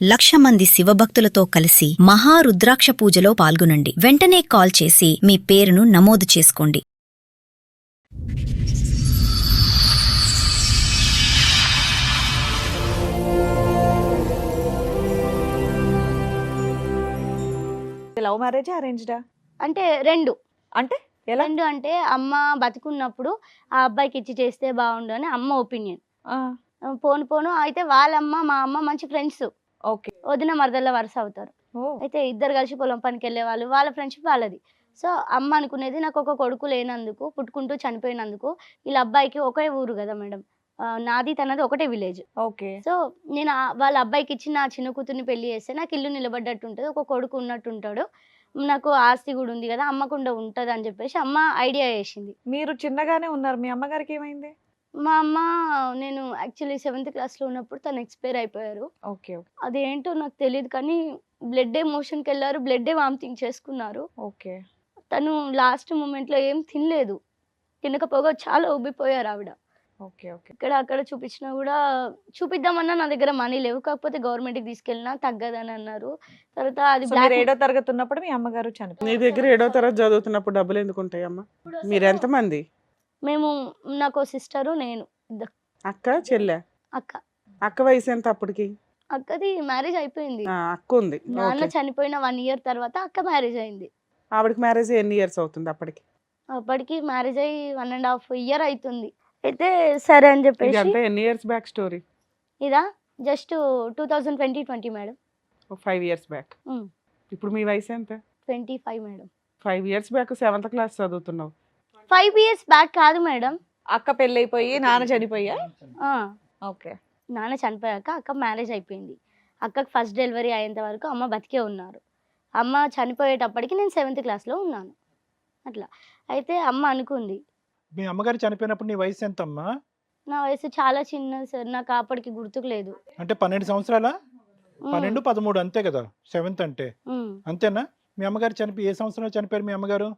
1,00,000 మంది శివభక్తులతో కలిసి మహారుద్రాక్ష పూజలో పాల్గొనండి. వెంటనే కాల్ చేసి మీ పేరును నమోదు చేసుకోండి. లవ్ మ్యారేజ్ అరేంజ్డా? అంటే 2 అంటే ఎలా? 2 అంటే అమ్మ బతికున్నప్పుడు ఆ అబ్బాయికి ఇచ్చి చేస్తే బాగుండు అని అమ్మ ఒపీనియన్. పోను పోను అయితే వాళ్ళమ్మ మా అమ్మ మంచి ఫ్రెండ్స్, ఓకే. వదిన మరదళ్ళ వరుస అవుతారు. అయితే ఇద్దరు కలిసి పొలం పనికి వెళ్ళే వాళ్ళు, వాళ్ళ ఫ్రెండ్షిప్ వాళ్ళది. సో అమ్మ అనుకునేది నాకు ఒక కొడుకు లేనందుకు, పుట్టుకుంటూ చనిపోయినందుకు, వీళ్ళ అబ్బాయికి ఒకే ఊరు కదా మేడం, నాది తనది ఒకటే విలేజ్. ఓకే. సో నేను వాళ్ళ అబ్బాయికి ఇచ్చి నా చిన్న కూతుర్ని పెళ్లి చేస్తే నాకు ఇల్లు నిలబడ్డట్టు ఉంటుంది, ఒక కొడుకు ఉన్నట్టు ఉంటాడు, నాకు ఆస్తి కూడా ఉంది కదా, అమ్మకుండా ఉంటుంది అని చెప్పేసి అమ్మ ఐడియా చేసింది. మీరు చిన్నగానే ఉన్నారు, మీ అమ్మగారికి ఏమైంది? మా అమ్మ, నేను యాక్చువల్లీ 7th క్లాస్లో ఉన్నప్పుడు తను ఎక్స్పైర్ అయిపోయారు. ఓకే. అదేంటో నాకు తెలియదు కానీ బ్లడ్ మోషన్కి వెళ్ళారు, బ్లడ్ వామిటింగ్ చేసుకున్నారు. ఓకే. తను లాస్ట్ మూమెంట్లో ఏం తినలేదు, తినకపోగా చాలా ఉబ్బిపోయారు ఆవిడ. ఓకే. ఓకే. ఇక్కడ అక్కడ చూపించినా కూడా, చూపిద్దామన్నా నా దగ్గర మనీ లేవు, కాకపోతే గవర్నమెంట్కి తీసుకెళ్ళినా తగ్గదని అన్నారు. తర్వాత అది సో మీరు 7వ తరగతి ఉన్నప్పుడు మీ అమ్మగారు నీ చనిపోయారు. దగ్గర 7వ తరగతి చదువుతున్నప్పుడు డబ్బులు ఎందుకు ఉంటాయమ్మా? మీరు ఎంతమంది? మేము, నాకు సిస్టరు, నేను, ఇద్దరు. అక్క చెల్లె? అక్క. అక్క వయసు ఎంత అప్పటికి? అక్కది మ్యారేజ్ అయిపోయింది. అక్క ఉంది. నాన్న ఓకే. చనిపోయిన 1 year తర్వాత అక్క మ్యారేజ్ అయింది. ఆవిడకి మ్యారేజ్ ఎన్ని ఇయర్స్ అవుతుంది అప్పటికి? అప్పటికి మ్యారేజ్ అయ్యి 1.5 year అవుతుంది. అయితే సరే అని చెప్పేసి, ఇదంతా ఎన్ని ఇయర్స్ బ్యాక్ స్టోరీ? ఇదా జస్ట్ 2020 మేడం. 5 years back. ఇప్పుడు మీ వయసు ఎంత? 25 madam. 5 years back 7th class చదువుతున్నావు. 5 years బ్యాక్ కాదు మేడం. అక్క పెళ్ళైపోయి నాన్న చనిపోయా? ఆ, ఓకే. నాన్న చనిపోయాక అక్క మ్యారేజ్ అయిపోయింది. అక్కకి ఫస్ట్ డెలివరీ అయ్యేంత వరకు అమ్మ బతికే ఉన్నారు. అమ్మ చనిపోయేటప్పటికి నేను 7th క్లాస్లో ఉన్నాను. అట్లా అయితే అమ్మ అనుకుంది. మీ అమ్మగారు చనిపోయినప్పుడు నీ వయసు ఎంతమ్మా? నా వయసు చాలా చిన్నది సార్, నాకు అప్పటికి గుర్తుకు లేదు. అంటే 12 సంవత్సరాలా? 12, 13 అంతే కదా 7th అంటే, అంతేనా? మీ అమ్మగారు చనిపోయి ఏ సంవత్సరంలో చనిపోయారు మీ అమ్మగారు?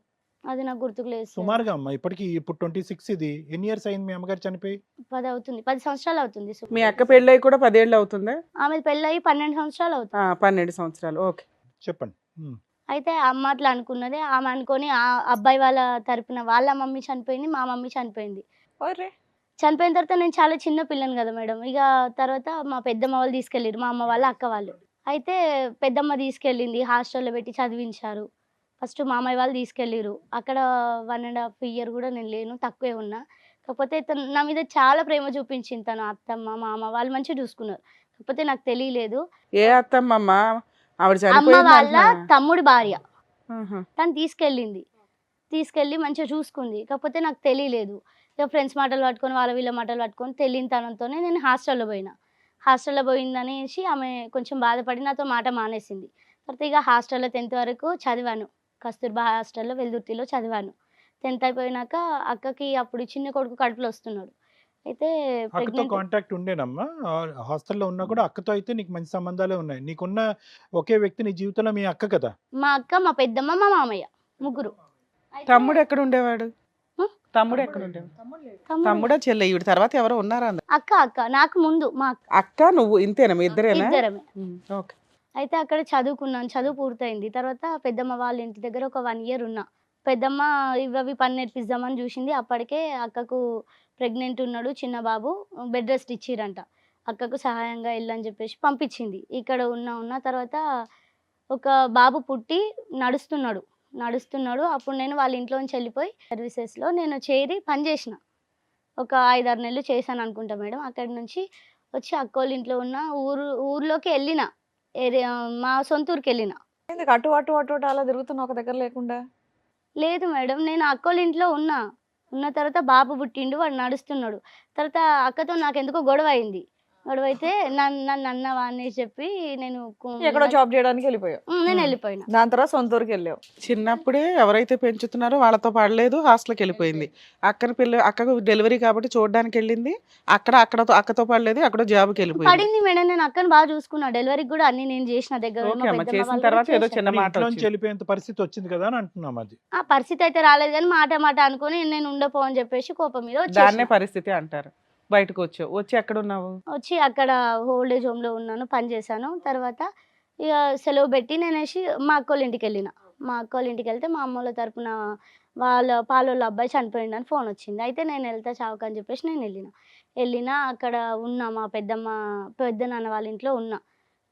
అది నాకు గుర్తుకు లేదు సార్. సుమారుగా అమ్మా ఇప్పటికి, ఇప్పుడు 26, ఇది ఎన్ని ఇయర్స్ అయింది మీ అమ్మగారు చనిపోయి? 10 అవుతుంది, 10 సంవత్సరాలు అవుతుంది. మీ అక్క పెళ్ళయి కూడా 10 ఏళ్ళు అవుతుందా? ఆమె పెళ్ళయి 12 సంవత్సరాలు అవుతుంది. 12 సంవత్సరాలు. ఓకే, చెప్పండి. అయితే అమ్మ అట్లా అనుకున్నది. ఆమె అనుకొని ఆ అబ్బాయి వాళ్ళ తరపున వాళ్ళ మమ్మీ చనిపోయింది, మా మమ్మీ చనిపోయింది. ఒరే. చనిపోయిన తర్వాత నేను చాలా చిన్న పిల్లని కదా మేడం. ఇక తర్వాత మా పెద్దమ్మ వాళ్ళు తీసుకెళ్ళారు, మా అమ్మ వాళ్ళ అక్క వాళ్ళు. అయితే పెద్దమ్మ తీసుకెళ్ళింది, హాస్టల్లో పెట్టి చదివించారు. ఫస్ట్ మామయ్య వాళ్ళు తీసుకెళ్ళారు. అక్కడ 1.5 year కూడా నేను లేను, తక్కువే ఉన్నా. కాకపోతే తను నా మీద చాలా ప్రేమ చూపించింది. తను అత్తమ్మ మామ వాళ్ళు మంచిగా చూసుకున్నారు, కాకపోతే నాకు తెలియలేదు. ఏ అత్తమ్మ? ఆవిడ అమ్మ వాళ్ళ చనిపోయింది. తమ్ముడి భార్య. తను తీసుకెళ్ళి మంచిగా చూసుకుంది, కాకపోతే నాకు తెలియలేదు. ఇక ఫ్రెండ్స్ మాటలు పట్టుకొని, వాళ్ళ వీళ్ళ మాటలు పట్టుకొని, తెలియని తనంతోనే నేను హాస్టల్లో పోయినా. హాస్టల్లో పోయిందనేసి ఆమె కొంచెం బాధపడి నాతో మాట మానేసింది. తర్వాత ఇక హాస్టల్లో 10th వరకు చదివాను, కస్తూర్బా హాస్టల్లో వెల్దుర్తిలో చదివాను. 10th అయిపోయినాక అక్కకి అప్పుడు చిన్న కొడుకు కడుపులో వస్తున్నాడు. అయితే అక్కతో ప్రెగ్నెంట్. కాంటాక్ట్ ఉండేనమ్మా? హాస్టల్లో ఉన్నా కూడా అక్కతో అయితే నీకు మంచి సంబంధాలే ఉన్నాయి. నీకున్న ఒకే వ్యక్తి నీ జీవితంలో మీ అక్క కదా? మా అక్క, మా పెద్దమ్మ, మా మామయ్య, ముగ్గురు. తమ్ముడు ఎక్కడ ఉండేవాడు? హ్మ్? తమ్ముడు ఎక్కడ ఉండేవాడు? తమ్ముడు. తమ్ముడా చెల్లె? ఈవిడ తర్వాత ఎవరో ఉన్నారా? అక్క నాకు ముందు మా అక్క. అక్క నువ్వు ఇంతేనా? మీ ఇద్దరేనా? ఇద్దరమే. ఓకే. అయితే అక్కడ చదువుకున్నాను, చదువు పూర్తయింది. తర్వాత పెద్దమ్మ వాళ్ళ ఇంటి దగ్గర ఒక 1 year ఉన్నా. పెద్దమ్మ ఇవి పని నేర్పిద్దామని చూసింది. అప్పటికే అక్కకు ప్రెగ్నెంట్ ఉన్నాడు చిన్న బాబు, బెడ్ రెస్ట్ ఇచ్చిరంట. అక్కకు సహాయంగా వెళ్ళని చెప్పేసి పంపించింది. ఇక్కడ ఉన్న తర్వాత ఒక బాబు పుట్టి నడుస్తున్నాడు. అప్పుడు నేను వాళ్ళ ఇంట్లోంచి వెళ్ళిపోయి సర్వీసెస్లో నేను చేరి పనిచేసిన. ఒక 5-6 నెలలు చేశాను అనుకుంటా మేడం. అక్కడి నుంచి వచ్చి అక్కోళ్ళ ఇంట్లో ఉన్న ఊర్లోకి వెళ్ళిన, మా సొంత ఊరికి వెళ్ళిన. ఎందుకు అటు అటు అటు అటు అలా తిరుగుతున్నా ఒక దగ్గర లేకుండా? లేదు మేడం, నేను అక్కోళ్ళ ఇంట్లో ఉన్న తర్వాత బాబు పుట్టిండు, వాడు నడుస్తున్నాడు. తర్వాత అక్కతో నాకు ఎందుకో గొడవ అయింది. గొడవ అయితే నన్ను అన్నవా అనేసి చెప్పి నేను ఎక్కడో జాబ్ చేయడానికి వెళ్ళిపోయావు. నేను వెళ్ళిపోయినా. దాని తర్వాత సొంత ఊరికి వెళ్ళావు. చిన్నప్పుడే ఎవరైతే పెంచుతున్నారో వాళ్ళతో పడలేదు, హాస్టల్కి వెళ్ళిపోయింది. అక్కకు డెలివరీ కాబట్టి చూడడానికి వెళ్ళింది. అక్కతో పడలేదు, అక్కడ జాబ్కి వెళ్ళిపోయింది. పడింది మేడం, నేను అక్కని బాగా చూసుకున్నా. డెలివరీకి కూడా అన్ని నేను చేసిన దగ్గర ఉన్న ఓకే అమ్మ, పెద్దమ్మ చేసిన వాళ్ళు తర్వాత కూడా ఏదో చేశారు. చిన్న మాట ఇంట్లోంచి వచ్చింది. వెళ్ళిపోయేంత పరిస్థితి వచ్చింది కదా అని అంటున్నాం. అది ఆ పరిస్థితి అయితే రాలేదు కానీ మాట అనుకుని నేను ఉండపో అని చెప్పేసి కోపం మీద దాన్నే వచ్చేసిన. పరిస్థితి అంటారు. బయటకు వచ్చావు, వచ్చి ఎక్కడ ఉన్నావు? వచ్చి అక్కడ ఓల్డ్ ఏజ్ హోమ్లో ఉన్నాను, పని చేశాను. తర్వాత ఇక సెలవు పెట్టి నేనేసి మా అక్కోళ్ళ ఇంటికి వెళ్ళిన. మా అక్కోళ్ళ ఇంటికి వెళ్తే మా అమ్మోళ్ళ తరపున వాళ్ళ పాలోళ్ళ అబ్బాయి చనిపోయిండని ఫోన్ వచ్చింది. అయితే నేను వెళ్తా చావుకని చెప్పేసి నేను వెళ్ళిన అక్కడ ఉన్నా, మా పెద్దనాన్న వాళ్ళ ఇంట్లో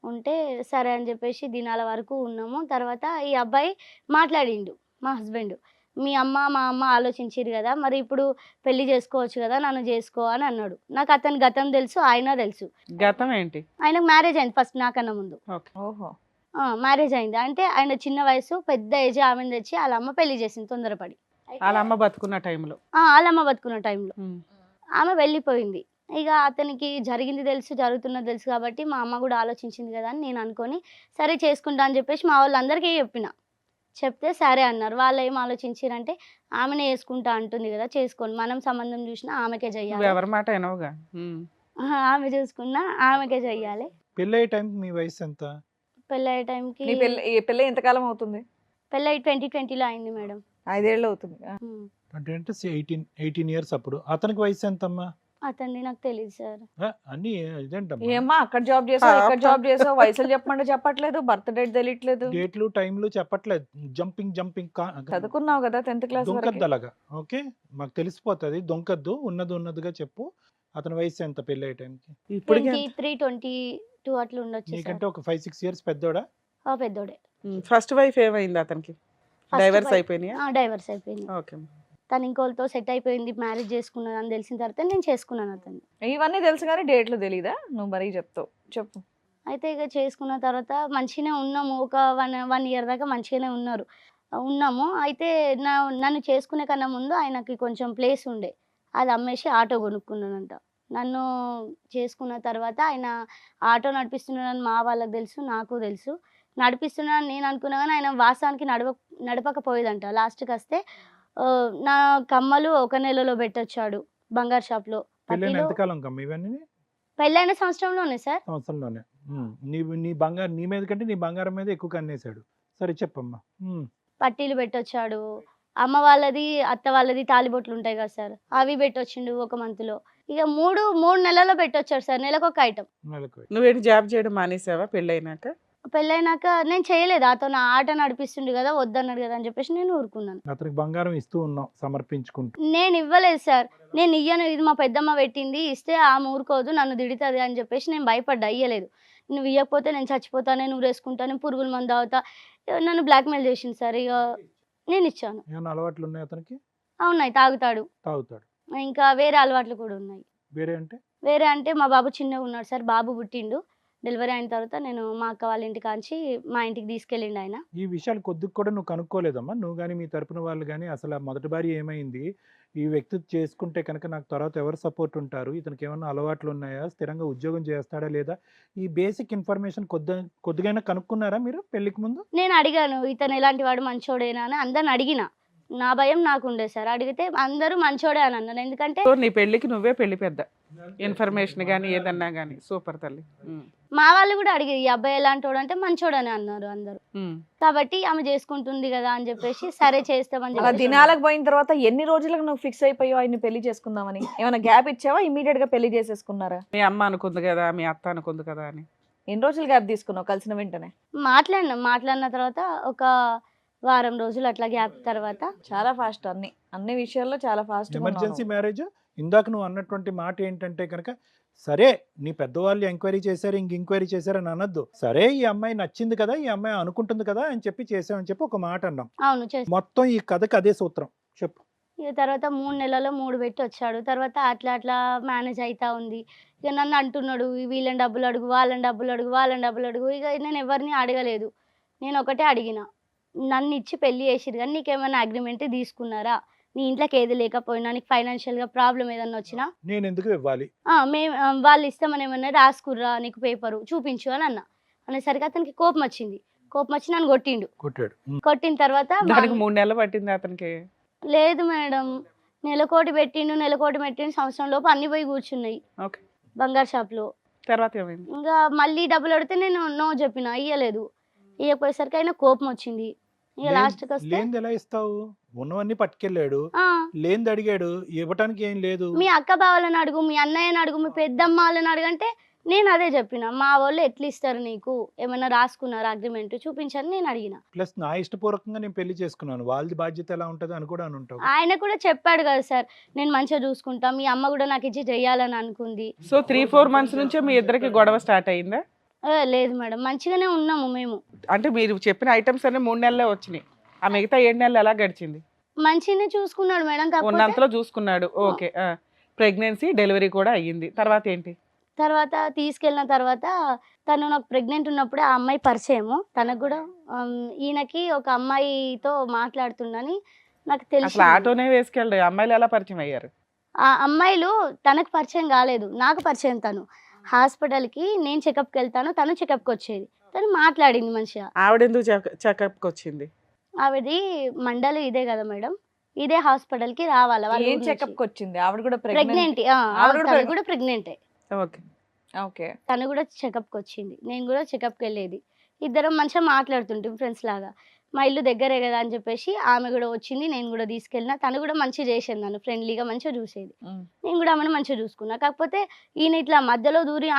ఉంటే సరే అని చెప్పేసి దినాల వరకు ఉన్నాము. తర్వాత ఈ అబ్బాయి మాట్లాడిండు, మా హస్బెండ్, మీ అమ్మ మా అమ్మ ఆలోచించిరు కదా, మరి ఇప్పుడు పెళ్లి చేసుకోవచ్చు కదా, నన్ను చేసుకో అని అన్నాడు. నాకు అతని గతం తెలుసు, ఆయన తెలుసు. గతం ఏంటి? ఆయనకు మ్యారేజ్ అయింది ఫస్ట్ నాకన్నా ముందు. ఓహో. మ్యారేజ్ అయింది. అంటే ఆయన చిన్న వయసు, పెద్ద ఏజ్ ఆమెను తెచ్చి వాళ్ళ అమ్మ పెళ్లి చేసింది తొందరపడి. వాళ్ళ అమ్మ బతుకున్న టైంలో? వాళ్ళ అమ్మ బతుకున్న టైంలో ఆమె వెళ్ళిపోయింది. ఇక అతనికి జరిగింది తెలుసు, జరుగుతున్నది తెలుసు కాబట్టి మా అమ్మ కూడా ఆలోచించింది కదా అని నేను అనుకొని సరే చేసుకుంటా అని చెప్పేసి మా వాళ్ళందరికీ చెప్తే సరే అన్నారు. వాళ్ళు ఏం ఆలోచించారంటే ఆమెనే చేసుకుంటా అంటుంది కదా, చేసుకోండి, మనం సంబంధం చూసినా ఆమెకే చెయ్యాలి, ఎవరి మాట వినవుగా. ఆమె చూసుకున్నా ఆమెకే చెయ్యాలి. పెళ్ళయ్యే టైం మీ వయసు ఎంత? పెళ్ళయ్యే టైంకి నీ పెళ్ళి ఎంతకాలం అవుతుంది? పెళ్ళి 2020లో అయింది మేడం. 5 ఏళ్ళు అవుతుంది. అంటే 18 ఇయర్స్. అప్పుడు అతనికి వయసు ఎంతమ్మా? అతన్ని నాకు తెలియదు సార్. అన్ని ఇదేంటమ్మా, ఏమ్మా అక్కడ జాబ్ చేసావు, ఇక్కడ జాబ్ చేసావు, వయసులు చెప్పమంటే చెప్పట్లేదు, బర్త్ డేట్ తెలియట్లేదు. డేట్లు టైంలు చెప్పట్లేదు, జంపింగ్ చదువుకున్నావు కదా 10th క్లాస్ వరకు. దొంకద్దు అలాగా. ఓకే, మాకు తెలిసిపోతుంది, దొంకద్దు, ఉన్నదిగా చెప్పు. అతని వయసు ఎంత పెళ్ళయ్యే టైంకి? ఇప్పుడు 23, 22 అట్లా ఉండొచ్చు సార్. నీకంటే ఒక 5-6 ఇయర్స్ పెద్దోడా? పెద్దోడే. ఫస్ట్ వైఫ్ ఏమైంది అతనికి? డైవర్స్ అయిపోయినాయా? డైవర్స్ అయిపోయింది. ఓకే. తను ఇంకోళ్ళతో సెట్ అయిపోయింది, మ్యారేజ్ చేసుకున్నాను అని తెలిసిన తర్వాత నేను చేసుకున్నాను అతన్ని. ఇవన్నీ తెలుసు కానీ డేట్లు తెలీదా? నువ్వు మరీ చెప్తావు, చెప్పు. అయితే ఇక చేసుకున్న తర్వాత మంచిగానే ఉన్నాము, ఒక 1 year దాకా మంచిగానే ఉన్నాము. అయితే నన్ను చేసుకునే కన్నా ముందు ఆయనకి కొంచెం ప్లేస్ ఉండే, అది అమ్మేసి ఆటో కొనుక్కున్నానంట. నన్ను చేసుకున్న తర్వాత ఆయన ఆటో నడిపిస్తున్నాడని మా వాళ్ళకి తెలుసు, నాకు తెలుసు. నడిపిస్తున్నాడని నేను అనుకున్నా కానీ ఆయన వాస్తవానికి నడపకపోయేదంట. లాస్ట్కి వస్తే నా కమ్మలు 1 నెలలో పెట్టొచ్చాడు బంగారు షాప్లో. పెళ్ళైన ఎంతకాలం కమ్మ ఇవన్నీ? పెళ్ళైన సంవత్సరంలోనే సార్. సంవత్సరంలోనే. నీ బంగారం, నీ మీద కంటే నీ బంగారం మీద ఎక్కువ కన్నేశాడు. సరే చెప్పమ్మా. పట్టీలు పెట్టొచ్చాడు. అమ్మ వాళ్ళది, అత్త వాళ్ళది తాలిబొట్లు ఉంటాయి కదా సార్, అవి పెట్టొచ్చిండు 1 monthలో. ఇక 3 నెలల్లో పెట్టొచ్చాడు సార్, నెలకు ఒక ఐటమ్. నువ్వేంటి జాబ్ చేయడం మానేసావా పెళ్ళైనాక? పెళ్ళైనాక నేను చేయలేదు, అతను ఆట నడిపిస్తుండు కదా, వద్దన్నాడు కదా అని చెప్పేసి నేను ఊరుకున్నాను. అతనికి బంగారం ఇస్తూ ఉన్నావు సమర్పించుకుంటూ? నేను ఇవ్వలేదు సార్, నేను ఇయ్యను, ఇది మా పెద్దమ్మ పెట్టింది, ఇస్తే ఆమె ఊరుకోదు, నన్ను తిడుతుంది అని చెప్పేసి నేను భయపడ్డా, ఇయ్యలేదు. నువ్వు ఇవ్వకపోతే నేను చచ్చిపోతాను, నేను ఊరేసుకుంటాను, పురుగుల మందు తాగుతా, నన్ను బ్లాక్మెయిల్ చేసింది సార్. ఇక నేను ఇచ్చాను. ఏమైనా అలవాట్లు ఉన్నాయి అతనికి? ఉన్నాయి, తాగుతాడు, ఇంకా వేరే అలవాట్లు కూడా ఉన్నాయి. వేరే అంటే మా బాబు చిన్నగా ఉన్నాడు సార్, బాబు పుట్టిండు, డెలివరీ అయిన తర్వాత నేను మా అక్క వాళ్ళ ఇంటికి కాంచి మా ఇంటికి తీసుకెళ్ళిండు ఆయన. ఈ విషయాలు కొద్దిగా కూడా నువ్వు కనుక్కోలేదమ్మా? నువ్వు కానీ మీ తరపున వాళ్ళు కానీ అసలు ఆ మొదటి భార్య ఏమైంది, ఈ వ్యక్తి చేసుకుంటే కనుక నాకు తర్వాత ఎవరు సపోర్ట్ ఉంటారు, ఇతనికి ఏమైనా అలవాట్లు ఉన్నాయా, స్థిరంగా ఉద్యోగం చేస్తాడా లేదా, ఈ బేసిక్ ఇన్ఫర్మేషన్ కొద్దిగా కనుక్కున్నారా మీరు పెళ్లికి ముందు? నేను అడిగాను, ఇతను ఎలాంటి వాడు, మంచోడేనా అని అందరిని అడిగిన. నా భయం నాకుండే సార్, అడిగితే అందరూ మంచోడే అని అన్నారు. ఎందుకంటే నీ పెళ్లికి నువ్వే పెళ్లి పెద్ద, ఇన్ఫర్మేషన్ కానీ ఏదన్నా కానీ. సూపర్ తల్లి. మా వాళ్ళు కూడా అడిగారు, ఈ అబ్బాయి ఎలాంటి వాడు అంటే మంచోడని అన్నారు అందరూ. కాబట్టి ఆమె చేసుకుంటుంది కదా అని చెప్పేసి సరే చేస్తామని చెప్పి. దినాలకు పోయిన తర్వాత ఎన్ని రోజులకు నువ్వు ఫిక్స్ అయిపోయావు ఆయన్ని పెళ్లి చేసుకుందామని? ఏమైనా గ్యాప్ ఇచ్చావా, ఇమీడియట్ గా పెళ్లి చేసేసుకున్నారా? మీ అమ్మ అనుకుంది కదా, మీ అత్త అనుకుంది కదా అని. ఎన్ని రోజులు గ్యాప్ తీసుకున్నావు కలిసిన వెంటనే? మాట్లాడిన తర్వాత ఒక వారం రోజులు అట్లా గ్యాప్ తర్వాత. చాలా ఫాస్ట్, అన్ని విషయాల్లో చాలా ఫాస్ట్. Emergency marriage. ఇందాక నువ్వు అన్నటువంటి మాట ఏంటంటే కనుక, సరే నీ పెద్దవాళ్ళు ఎంక్వైరీ చేశారు, ఎంక్వైరీ చేశారని అనొద్దు. సరే ఈ అమ్మాయి నచ్చింది కదా, ఈ అమ్మాయి అనుకుంటుంది కదా అని చెప్పి చేసామని చెప్పి ఒక మాట అన్నాం. అవును, మొత్తం ఈ కథకి అదే సూత్రం చెప్పు. ఇక తర్వాత 3 నెలల్లో 3 పెట్టి వచ్చాడు. తర్వాత అట్లా మేనేజ్ అవుతా ఉంది. ఇక నన్ను అంటున్నాడు, వీళ్ళని డబ్బులు అడుగు, వాళ్ళని డబ్బులు అడుగు. ఇక నేను ఎవరిని అడగలేదు, నేను ఒకటే అడిగిన, నన్ను ఇచ్చి పెళ్లి చేసిరు కానీ నీకేమైనా అగ్రిమెంట్ తీసుకున్నారా, నీ ఇంట్లోకి ఏది లేకపోయినా, నీకు ఫైనాన్షియల్ గా ప్రాబ్లం ఏదన్నా వచ్చినా నేను ఎందుకు ఇవ్వాలి, వాళ్ళు ఇస్తామని ఏమన్నా రాసుకుర్రా, నీకు పేపరు చూపించు అని అనేసరికి అతనికి కోపం వచ్చి నన్ను కొట్టిన తర్వాత 3 నెలలు పట్టింది అతనికి? లేదు మేడం, నెలకోటి పెట్టిండు, సంవత్సరం లోపు అన్ని పోయి కూర్చున్నాయి బంగారు షాప్ లో. తర్వాత ఏమైంది? ఇంకా మళ్ళీ డబ్బులు అడిగితే నేను నో చెప్పిన, ఇయ్యలేదు. ఇయ్యపోయేసరికి అయినా కోపం వచ్చింది. ఇక లాస్ట్ కి వస్తే ఎలా ఇస్తావు? ఉన్నవన్నీ పట్టుకెళ్ళాడు, ఆ, లేనిది అడిగాడు, ఇవ్వటానికి ఏం లేదు. మీ అక్క బావలను అడుగు, మీ అన్నయ్యని అడుగు, మీ పెద్దమ్మ వాళ్ళని అడుగంటే నేను అదే చెప్పిన. మా వాళ్ళు ఎట్లా ఇస్తారు నీకు, ఏమైనా రాసుకున్నారు అగ్రిమెంట్ చూపించని నేను అడిగిన. ప్లస్ నా ఇష్టపూర్వకంగా నేను పెళ్లి చేసుకున్నాను, వాళ్ళది బాధ్యత ఎలా ఉంటుంది అని కూడా అని ఉంటావు. ఆయన కూడా చెప్పాడు కదా సార్, నేను మంచిగా చూసుకుంటా, మీ అమ్మ కూడా నాకు ఇచ్చి చెయ్యాలని అనుకుంది. సో 3-4 మంత్స్ నుంచే మీ ఇద్దరికి గొడవ స్టార్ట్ అయిందా? లేదు మేడం, మంచిగానే ఉన్నాము మేము. అంటే మీరు చెప్పిన ఐటమ్స్ అన్ని 3 నెలలే వచ్చినాయి, ఆ మిగతా 7 నెలలు ఎలా గడిచింది? మంచిగానే చూసుకున్నాడు మేడం. కాకపోతే ఉన్నంతలో చూసుకున్నాడు, ఓకే. ప్రెగ్నెన్సీ డెలివరీ కూడా అయ్యింది, తర్వాత ఏంటి? తర్వాత తీసుకెళ్ళిన తర్వాత తను నాకు ప్రెగ్నెంట్ ఉన్నప్పుడే ఆ అమ్మాయి పరిచయము. తనకు కూడా ఈయనకి ఒక అమ్మాయితో మాట్లాడుతుండని నాకు అసలు తెలుసు. ఆటోనే వేసుకెళ్ళి అమ్మాయిలు ఎలా పరిచయం అయ్యారు? ఆ అమ్మాయిలు తనకు పరిచయం కాలేదు, నాకు పరిచయం. తను హాస్పిటల్కి నేను చెకప్కి వెళ్తాను, తను చెకప్కి వచ్చేది. తను మాట్లాడింది మంచిగా. ఆవిడెందుకు చెకప్కి వచ్చింది? ఆవిడది మండలి ఇదే కదా మేడం, ఇదే హాస్పిటల్కి రావాలి. వాళ్ళ ఏం ఊరు చెకప్ నుంచి. వచ్చింది? ఆవిడ కూడా ప్రెగ్నెంట్? ప్రెగ్నెంట్. ఆవిడ కూడా తను కూడా ప్రెగ్నెంటే. ఓకే. ఓకే. తను కూడా చెకప్కి వచ్చింది, నేను కూడా చెకప్కి వెళ్ళేది. ఇద్దరం మంచిగా మాట్లాడుతుంటాం ఫ్రెండ్స్ లాగా. మా ఇల్లు దగ్గరే కదా అని చెప్పేసి ఆమె కూడా వచ్చింది, నేను కూడా తీసుకెళ్ళిన. తను కూడా మంచిగా చేసేది, నన్ను ఫ్రెండ్లీగా మంచిగా చూసేది. నేను కూడా ఆమెను మంచిగా చూసుకున్నా. కాకపోతే ఈయన ఇట్లా మధ్యలో దూరి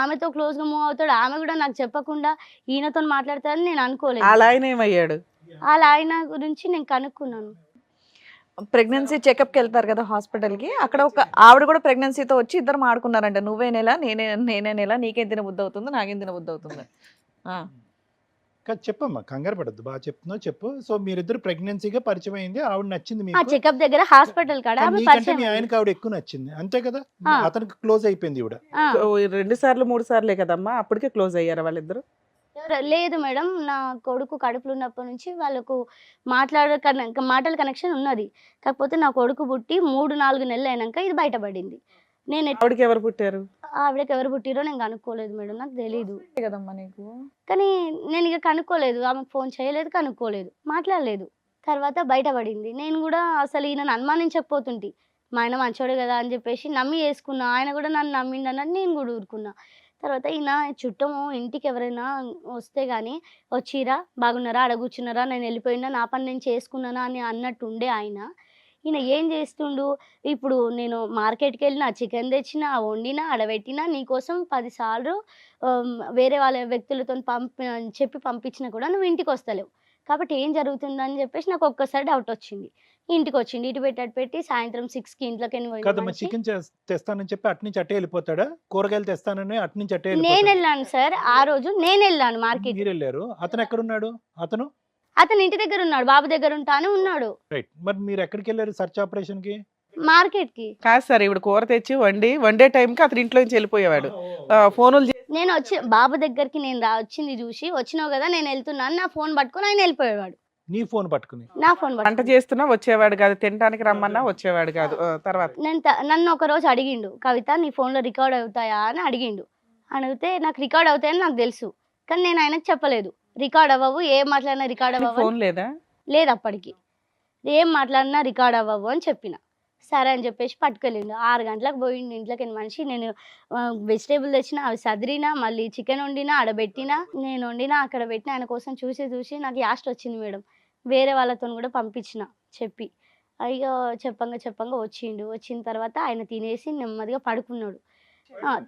ఆమెతో క్లోజ్గా మూవ్ అవుతాడు, ఆమె కూడా నాకు చెప్పకుండా ఈయనతో మాట్లాడతాడని నేను అనుకోలేదు. అలా ఆయన ఏమయ్యాడు? అలా ఆయన గురించి నేను కనుక్కున్నాను. ప్రెగ్నెన్సీ చెకప్కి వెళ్తారు కదా హాస్పిటల్కి, అక్కడ ఒక ఆవిడ కూడా ప్రెగ్నెన్సీతో వచ్చి ఇద్దరు ఆడుకున్నారంట. నువ్వే నెల నేనే నెల, నీకేం తిన బుద్ధి అవుతుంది, నాకేం తిన బుద్ధి అవుతుంది. చెప్పమ్మా, కంగారు పడద్దు, బాగా చెప్తున్నావు, చెప్పు. సో మీరిద్దరు ప్రెగ్నెన్సీగా పరిచయం అయింది, ఆవిడ నచ్చింది ఆ మీకు. చెకప్ దగ్గర హాస్పిటల్ కాడ ఆమె మీకంటే పరిచయం మీ అయింది. ఆయనకి ఆవిడ ఎక్కువ నచ్చింది, అంతే కదా? ఆ. అతనికి క్లోజ్ అయిపోయింది ఈవిడ. 2 సార్లు 3 సార్లే కదమ్మా, అప్పటికే క్లోజ్ అయ్యారు వాళ్ళిద్దరు? లేదు మేడం, నా కొడుకు కడుపులో ఉన్నప్పటి నుంచి వాళ్ళకు మాటల కనెక్షన్ ఉన్నది. కాకపోతే నా కొడుకు పుట్టి 3-4 నెలలు అయినాక ఇది బయటపడింది. నేను ఆవిడకి ఎవరు పుట్టారు? ఆవిడకి ఎవరు పుట్టిరో నేను కనుక్కోలేదు మేడం, నాకు తెలీదు. కదమ్మా నీకు. కానీ నేను ఇక కనుక్కోలేదు, ఆమెకు ఫోన్ చేయలేదు, కనుక్కోలేదు, మాట్లాడలేదు. తర్వాత బయటపడింది. నేను కూడా అసలు ఈయనను అనుమానించకపోతుంటే, మా ఆయన మంచోడు కదా అని చెప్పేసి నమ్మి వేసుకున్నా. ఆయన కూడా నన్ను నమ్మిండనని నేను కూడా ఊరుకున్నా. తర్వాత ఈయన చుట్టము ఇంటికి ఎవరైనా వస్తే కానీ వచ్చిరా, బాగున్నారా, ఆడ కూర్చున్నారా, నేను వెళ్ళిపోయినా, నా పని నేను చేసుకున్నానా అని అన్నట్టు ఉండే ఆయన. ఈయన ఏం చేస్తుండు, ఇప్పుడు నేను మార్కెట్కి వెళ్ళినా, చికెన్ తెచ్చినా, వండినా, ఆడబెట్టినా, నీకోసం 10 సార్లు వేరే వాళ్ళ వ్యక్తులతో చెప్పి పంపించినా కూడా నువ్వు ఇంటికి వస్తలేవు. కాబట్టి ఏం జరుగుతుందని చెప్పేసి నాకు ఒక్కసారి డౌట్ వచ్చింది. ఇంటికి వచ్చింది, ఇటు పెట్టి అటు పెట్టి సాయంత్రం 6కి ఇంట్లోకి కదమ్మా, చికెన్ తెస్తానని చెప్పి అటు నుంచి అట్టే వెళ్ళిపోతాడా? కూరగాయలు తెస్తానని అటు నుంచి అట్టే నేను వెళ్ళిపోతాడా? వెళ్ళాను సార్, ఆ రోజు నేను వెళ్ళాను మార్కెట్. మీరు వెళ్ళారు, అతను ఎక్కడున్నాడు? అతను ఇంటి దగ్గర ఉన్నాడు, బాబు దగ్గర ఉంటాను ఉన్నాడు. రైట్. మరి మీరు ఎక్కడికి వెళ్ళారు సర్చ్ ఆపరేషన్ కి? మార్కెట్ కి. కాదు సార్, ఇప్పుడు కూర తెచ్చి వండే టైంకి అతను ఇంట్లో నుంచి వెళ్ళిపోయేవాడు. ఫోనులు నేను వచ్చి బాబు దగ్గరికి నేను వచ్చింది చూసి, వచ్చినావు కదా నేను వెళ్తున్నాను, నా ఫోన్ పట్టుకొని ఆయన వెళ్ళిపోయేవాడు. నీ ఫోన్ పట్టుకుని? నా ఫోన్ వంట పట్టుకొని. చేస్తున్నా వచ్చేవాడు కాదు, తినడానికి రమ్మన్నా వచ్చేవాడు కాదు. తర్వాత నన్ను ఒక రోజు అడిగిండు, కవిత నీ ఫోన్లో రికార్డ్ అవుతాయా అని అడిగిండు. అడిగితే నాకు రికార్డ్ అవుతాయని నాకు తెలుసు, కానీ నేను ఆయనకు చెప్పలేదు. రికార్డ్ అవ్వవు, ఏం మాట్లాడినా రికార్డ్ అవ్వవు. ఫోన్ లేదా? లేదు అప్పటికి, ఏం మాట్లాడినా రికార్డ్ అవ్వవు అని చెప్పిన. సరే అని చెప్పేసి పట్టుకెళ్ళిండు. 6 గంటలకు పోయిండు ఇంట్లోకి మనిషి. నేను వెజిటేబుల్ తెచ్చిన, అవి సదిరినా, మళ్ళీ చికెన్ వండినా, ఆడబెట్టినా, నేను వండినా, అక్కడ పెట్టిన. ఆయన కోసం చూసి నాకు యాస్ట్ వచ్చింది మేడం. వేరే వాళ్ళతో కూడా పంపించిన చెప్పి. అయ్యో చెప్పంగా వచ్చిండు. వచ్చిన తర్వాత ఆయన తినేసి నెమ్మదిగా పడుకున్నాడు.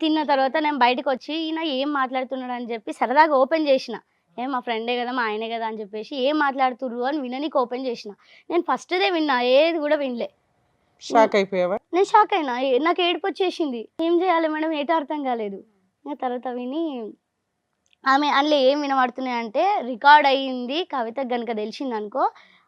తిన్న తర్వాత నేను బయటకు వచ్చి ఈయన ఏం మాట్లాడుతున్నాడు అని చెప్పి సరదాగా ఓపెన్ చేసిన. మా ఫ్రెండే కదా, మా ఆయనే కదా అని చెప్పేసి ఏం మాట్లాడుతుర్రు అని విననీకి ఓపెన్ చేసిన. నేను ఫస్ట్దే విన్నా, ఏది కూడా వినలే. షాక్ అయిపోయావా? నేను షాక్ అయినా, నాకు ఏడుపు వచ్చేసింది. ఏం చేయాలి మేడం, ఏటో అర్థం కాలేదు. తర్వాత విని ఆమె అందులో ఏం వినబడుతున్నాయంటే, రికార్డ్ అయ్యింది కవితకు కనుక తెలిసింది అనుకో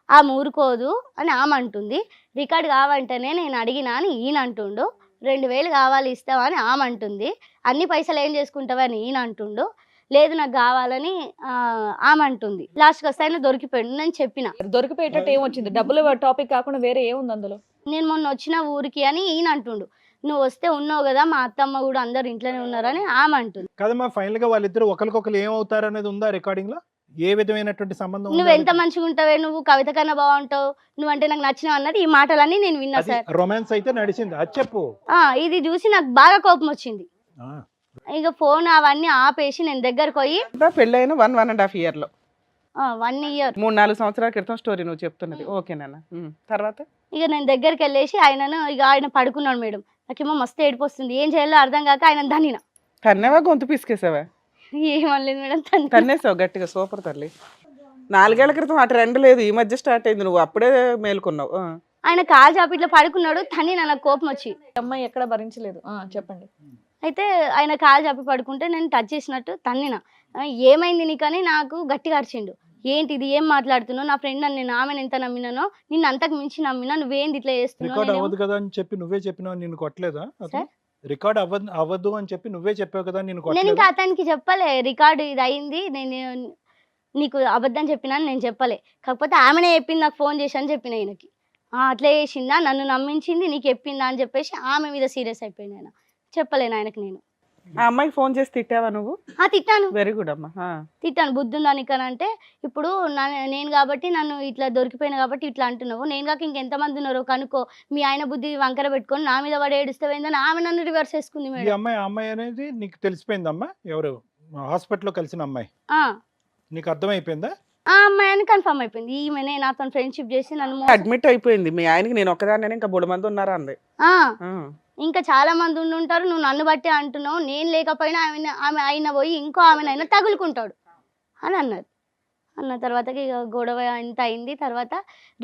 ఆమె ఊరుకోదు అని ఆమె అంటుంది. రికార్డ్ కావంటేనే నేను అడిగినా అని ఈయన అంటుండు. 2000 కావాలి ఇస్తావా అని ఆమె అంటుంది. అన్ని పైసలు ఏం చేసుకుంటావా అని ఈయన అంటుండు. లేదు నాకు కావాలని ఆమె అంటుంది. లాస్ట్కి వస్తే ఆయన దొరికిపోయాడు. నేను చెప్పిన దొరికిపోయేటట్టు ఏమొచ్చింది? డబ్బులు టాపిక్ కాకుండా వేరే ఏముంది అందులో? నేను మొన్న వచ్చిన ఊరికి అని ఈయన అంటుండు. నువ్వు వస్తే ఉన్నావు కదా, మా అత్తమ్మ కూడా అందరు ఇంట్లోనే ఉన్నారని ఆమె అంటుంది. కదమ్మా, ఫైనల్ గా వాళ్ళిద్దరు ఒకరికొకరు ఏమవుతారు అనేది ఉందా రికార్డింగ్ లో? ఏ విధమైనటువంటి సంబంధం? నువ్వు ఎంత మంచిగా ఉంటావే, నువ్వు కవిత కన్నా బాగుంటావు, నువ్వంటే నాకు నచ్చినావు అన్నది ఈ మాటలన్నీ నేను విన్నా సార్. రొమాన్స్ అయితే నడిచింది, అది చెప్పు. ఇది చూసి నాకు బాగా కోపం వచ్చింది. ఇక ఫోన్ అవన్నీ ఆపేసి నేను దగ్గరకు పోయి, పెళ్ళైన 1.5 year లో 1 ఇయర్. 3-4 సంవత్సరాల క్రితం స్టోరీ నువ్వు చెప్తున్నది. ఓకేనా? తర్వాత ఇక నేను దగ్గరికి వెళ్ళేసి ఆయన పడుకున్నాడు మేడం. నాకేమో మస్తు ఏడుపు వస్తుంది, ఏం చేయాలో అర్థం కాక ఆయన తన్నిన. తన్నేవా, గొంతు పిసికేసావా? ఏమనలేదు మేడం, తన్నేసావు గట్టిగా. సూపర్ తల్లి. 4 ఏళ్ల క్రితం ఆ ట్రెండ్ లేదు, ఈ మధ్య స్టార్ట్ అయింది, నువ్వు అప్పుడే మేలుకున్నావు. ఆయన కాలు చాపి ఇట్లా పడుకున్నాడు, తన్నిన. నాకు కోపం వచ్చి అమ్మాయి ఎక్కడ భరించలేదు. చెప్పండి. అయితే ఆయన కాలు చాపి పడుకుంటే నేను టచ్ చేసినట్టు తన్నిన. ఏమైంది నీకని నాకు గట్టిగా అరిచిండు. ఏంటిది, ఏం మాట్లాడుతున్నావు, నా ఫ్రెండ్ అని నేను ఆమెను ఎంత నమ్మినానో నిన్ను అంతకు మించి నమ్మినా, నువ్వేంది ఇట్లా రికార్డ్ చేస్తున్నావు? అవ్వదు కదా అని చెప్పి నువ్వే చెప్పినావు, నిన్ను కొట్టలేదా? సార్? రికార్డ్ అవ్వదు అని చెప్పి నువ్వే చెప్పావు కదా, నిన్ను నేను కొట్టలేదా? ఇంకా అతనికి చెప్పలే రికార్డు ఇది అయింది, నేను నీకు అబద్ధం చెప్పినా నేను చెప్పలే, కాకపోతే ఆమెనే చెప్పింది నాకు ఫోన్ చేసి అని చెప్పిన ఆయనకి. అట్లా చేసిందా, నన్ను నమ్మించింది, నీకు చెప్పిందా అని చెప్పేసి ఆమె మీద సీరియస్ అయిపోయింది. ఆయన చెప్పలేను ఆయనకు నేను. ఆ అమ్మాయికి ఫోన్ చేసి తిట్టావా నువ్వు? తిట్టాను. వెరీ గుడ్ అమ్మా. తిట్టాను. బుద్ధుందా నీకనంటే, ఇప్పుడు నేను కాబట్టి నన్ను ఇట్లా దొరికిపోయినా కాబట్టి ఇట్లా అంటున్నావు, నేను కాక ఇంకెంతమంది ఉన్నారో కనుక్కో, మీ ఆయన బుద్ధి వంకర పెట్టుకొని నా మీద పడి ఏడుస్తావేందని ఆమె నన్ను రివర్స్ చేసుకుంది ఈ మేడం. అమ్మాయి అనేది నీకు తెలిసిపోయిందమ్మా? ఎవరు హాస్పిటల్లో కలిసిన అమ్మాయి నీకు అర్థమైపోయిందా? ఆ అమ్మాయి అని కన్ఫర్మ్ అయిపోయింది. ఈమెనే నాతో ఫ్రెండ్షిప్ చేసి నన్ను అడ్మిట్ అయిపోయింది. మీ ఆయనకి నేను ఒక్కదాన్ని, ఇంకా 3 మంది ఉన్నారా అంది. ఇంకా చాలా మంది ఉంటారు, నువ్వు నన్ను బట్టే అంటున్నావు, నేను లేకపోయినా ఆమె అయినా పోయి ఇంకో ఆమెనైనా తగులుకుంటాడు అని అన్నది. అన్న తర్వాత ఇక గొడవ ఇంత అయింది. తర్వాత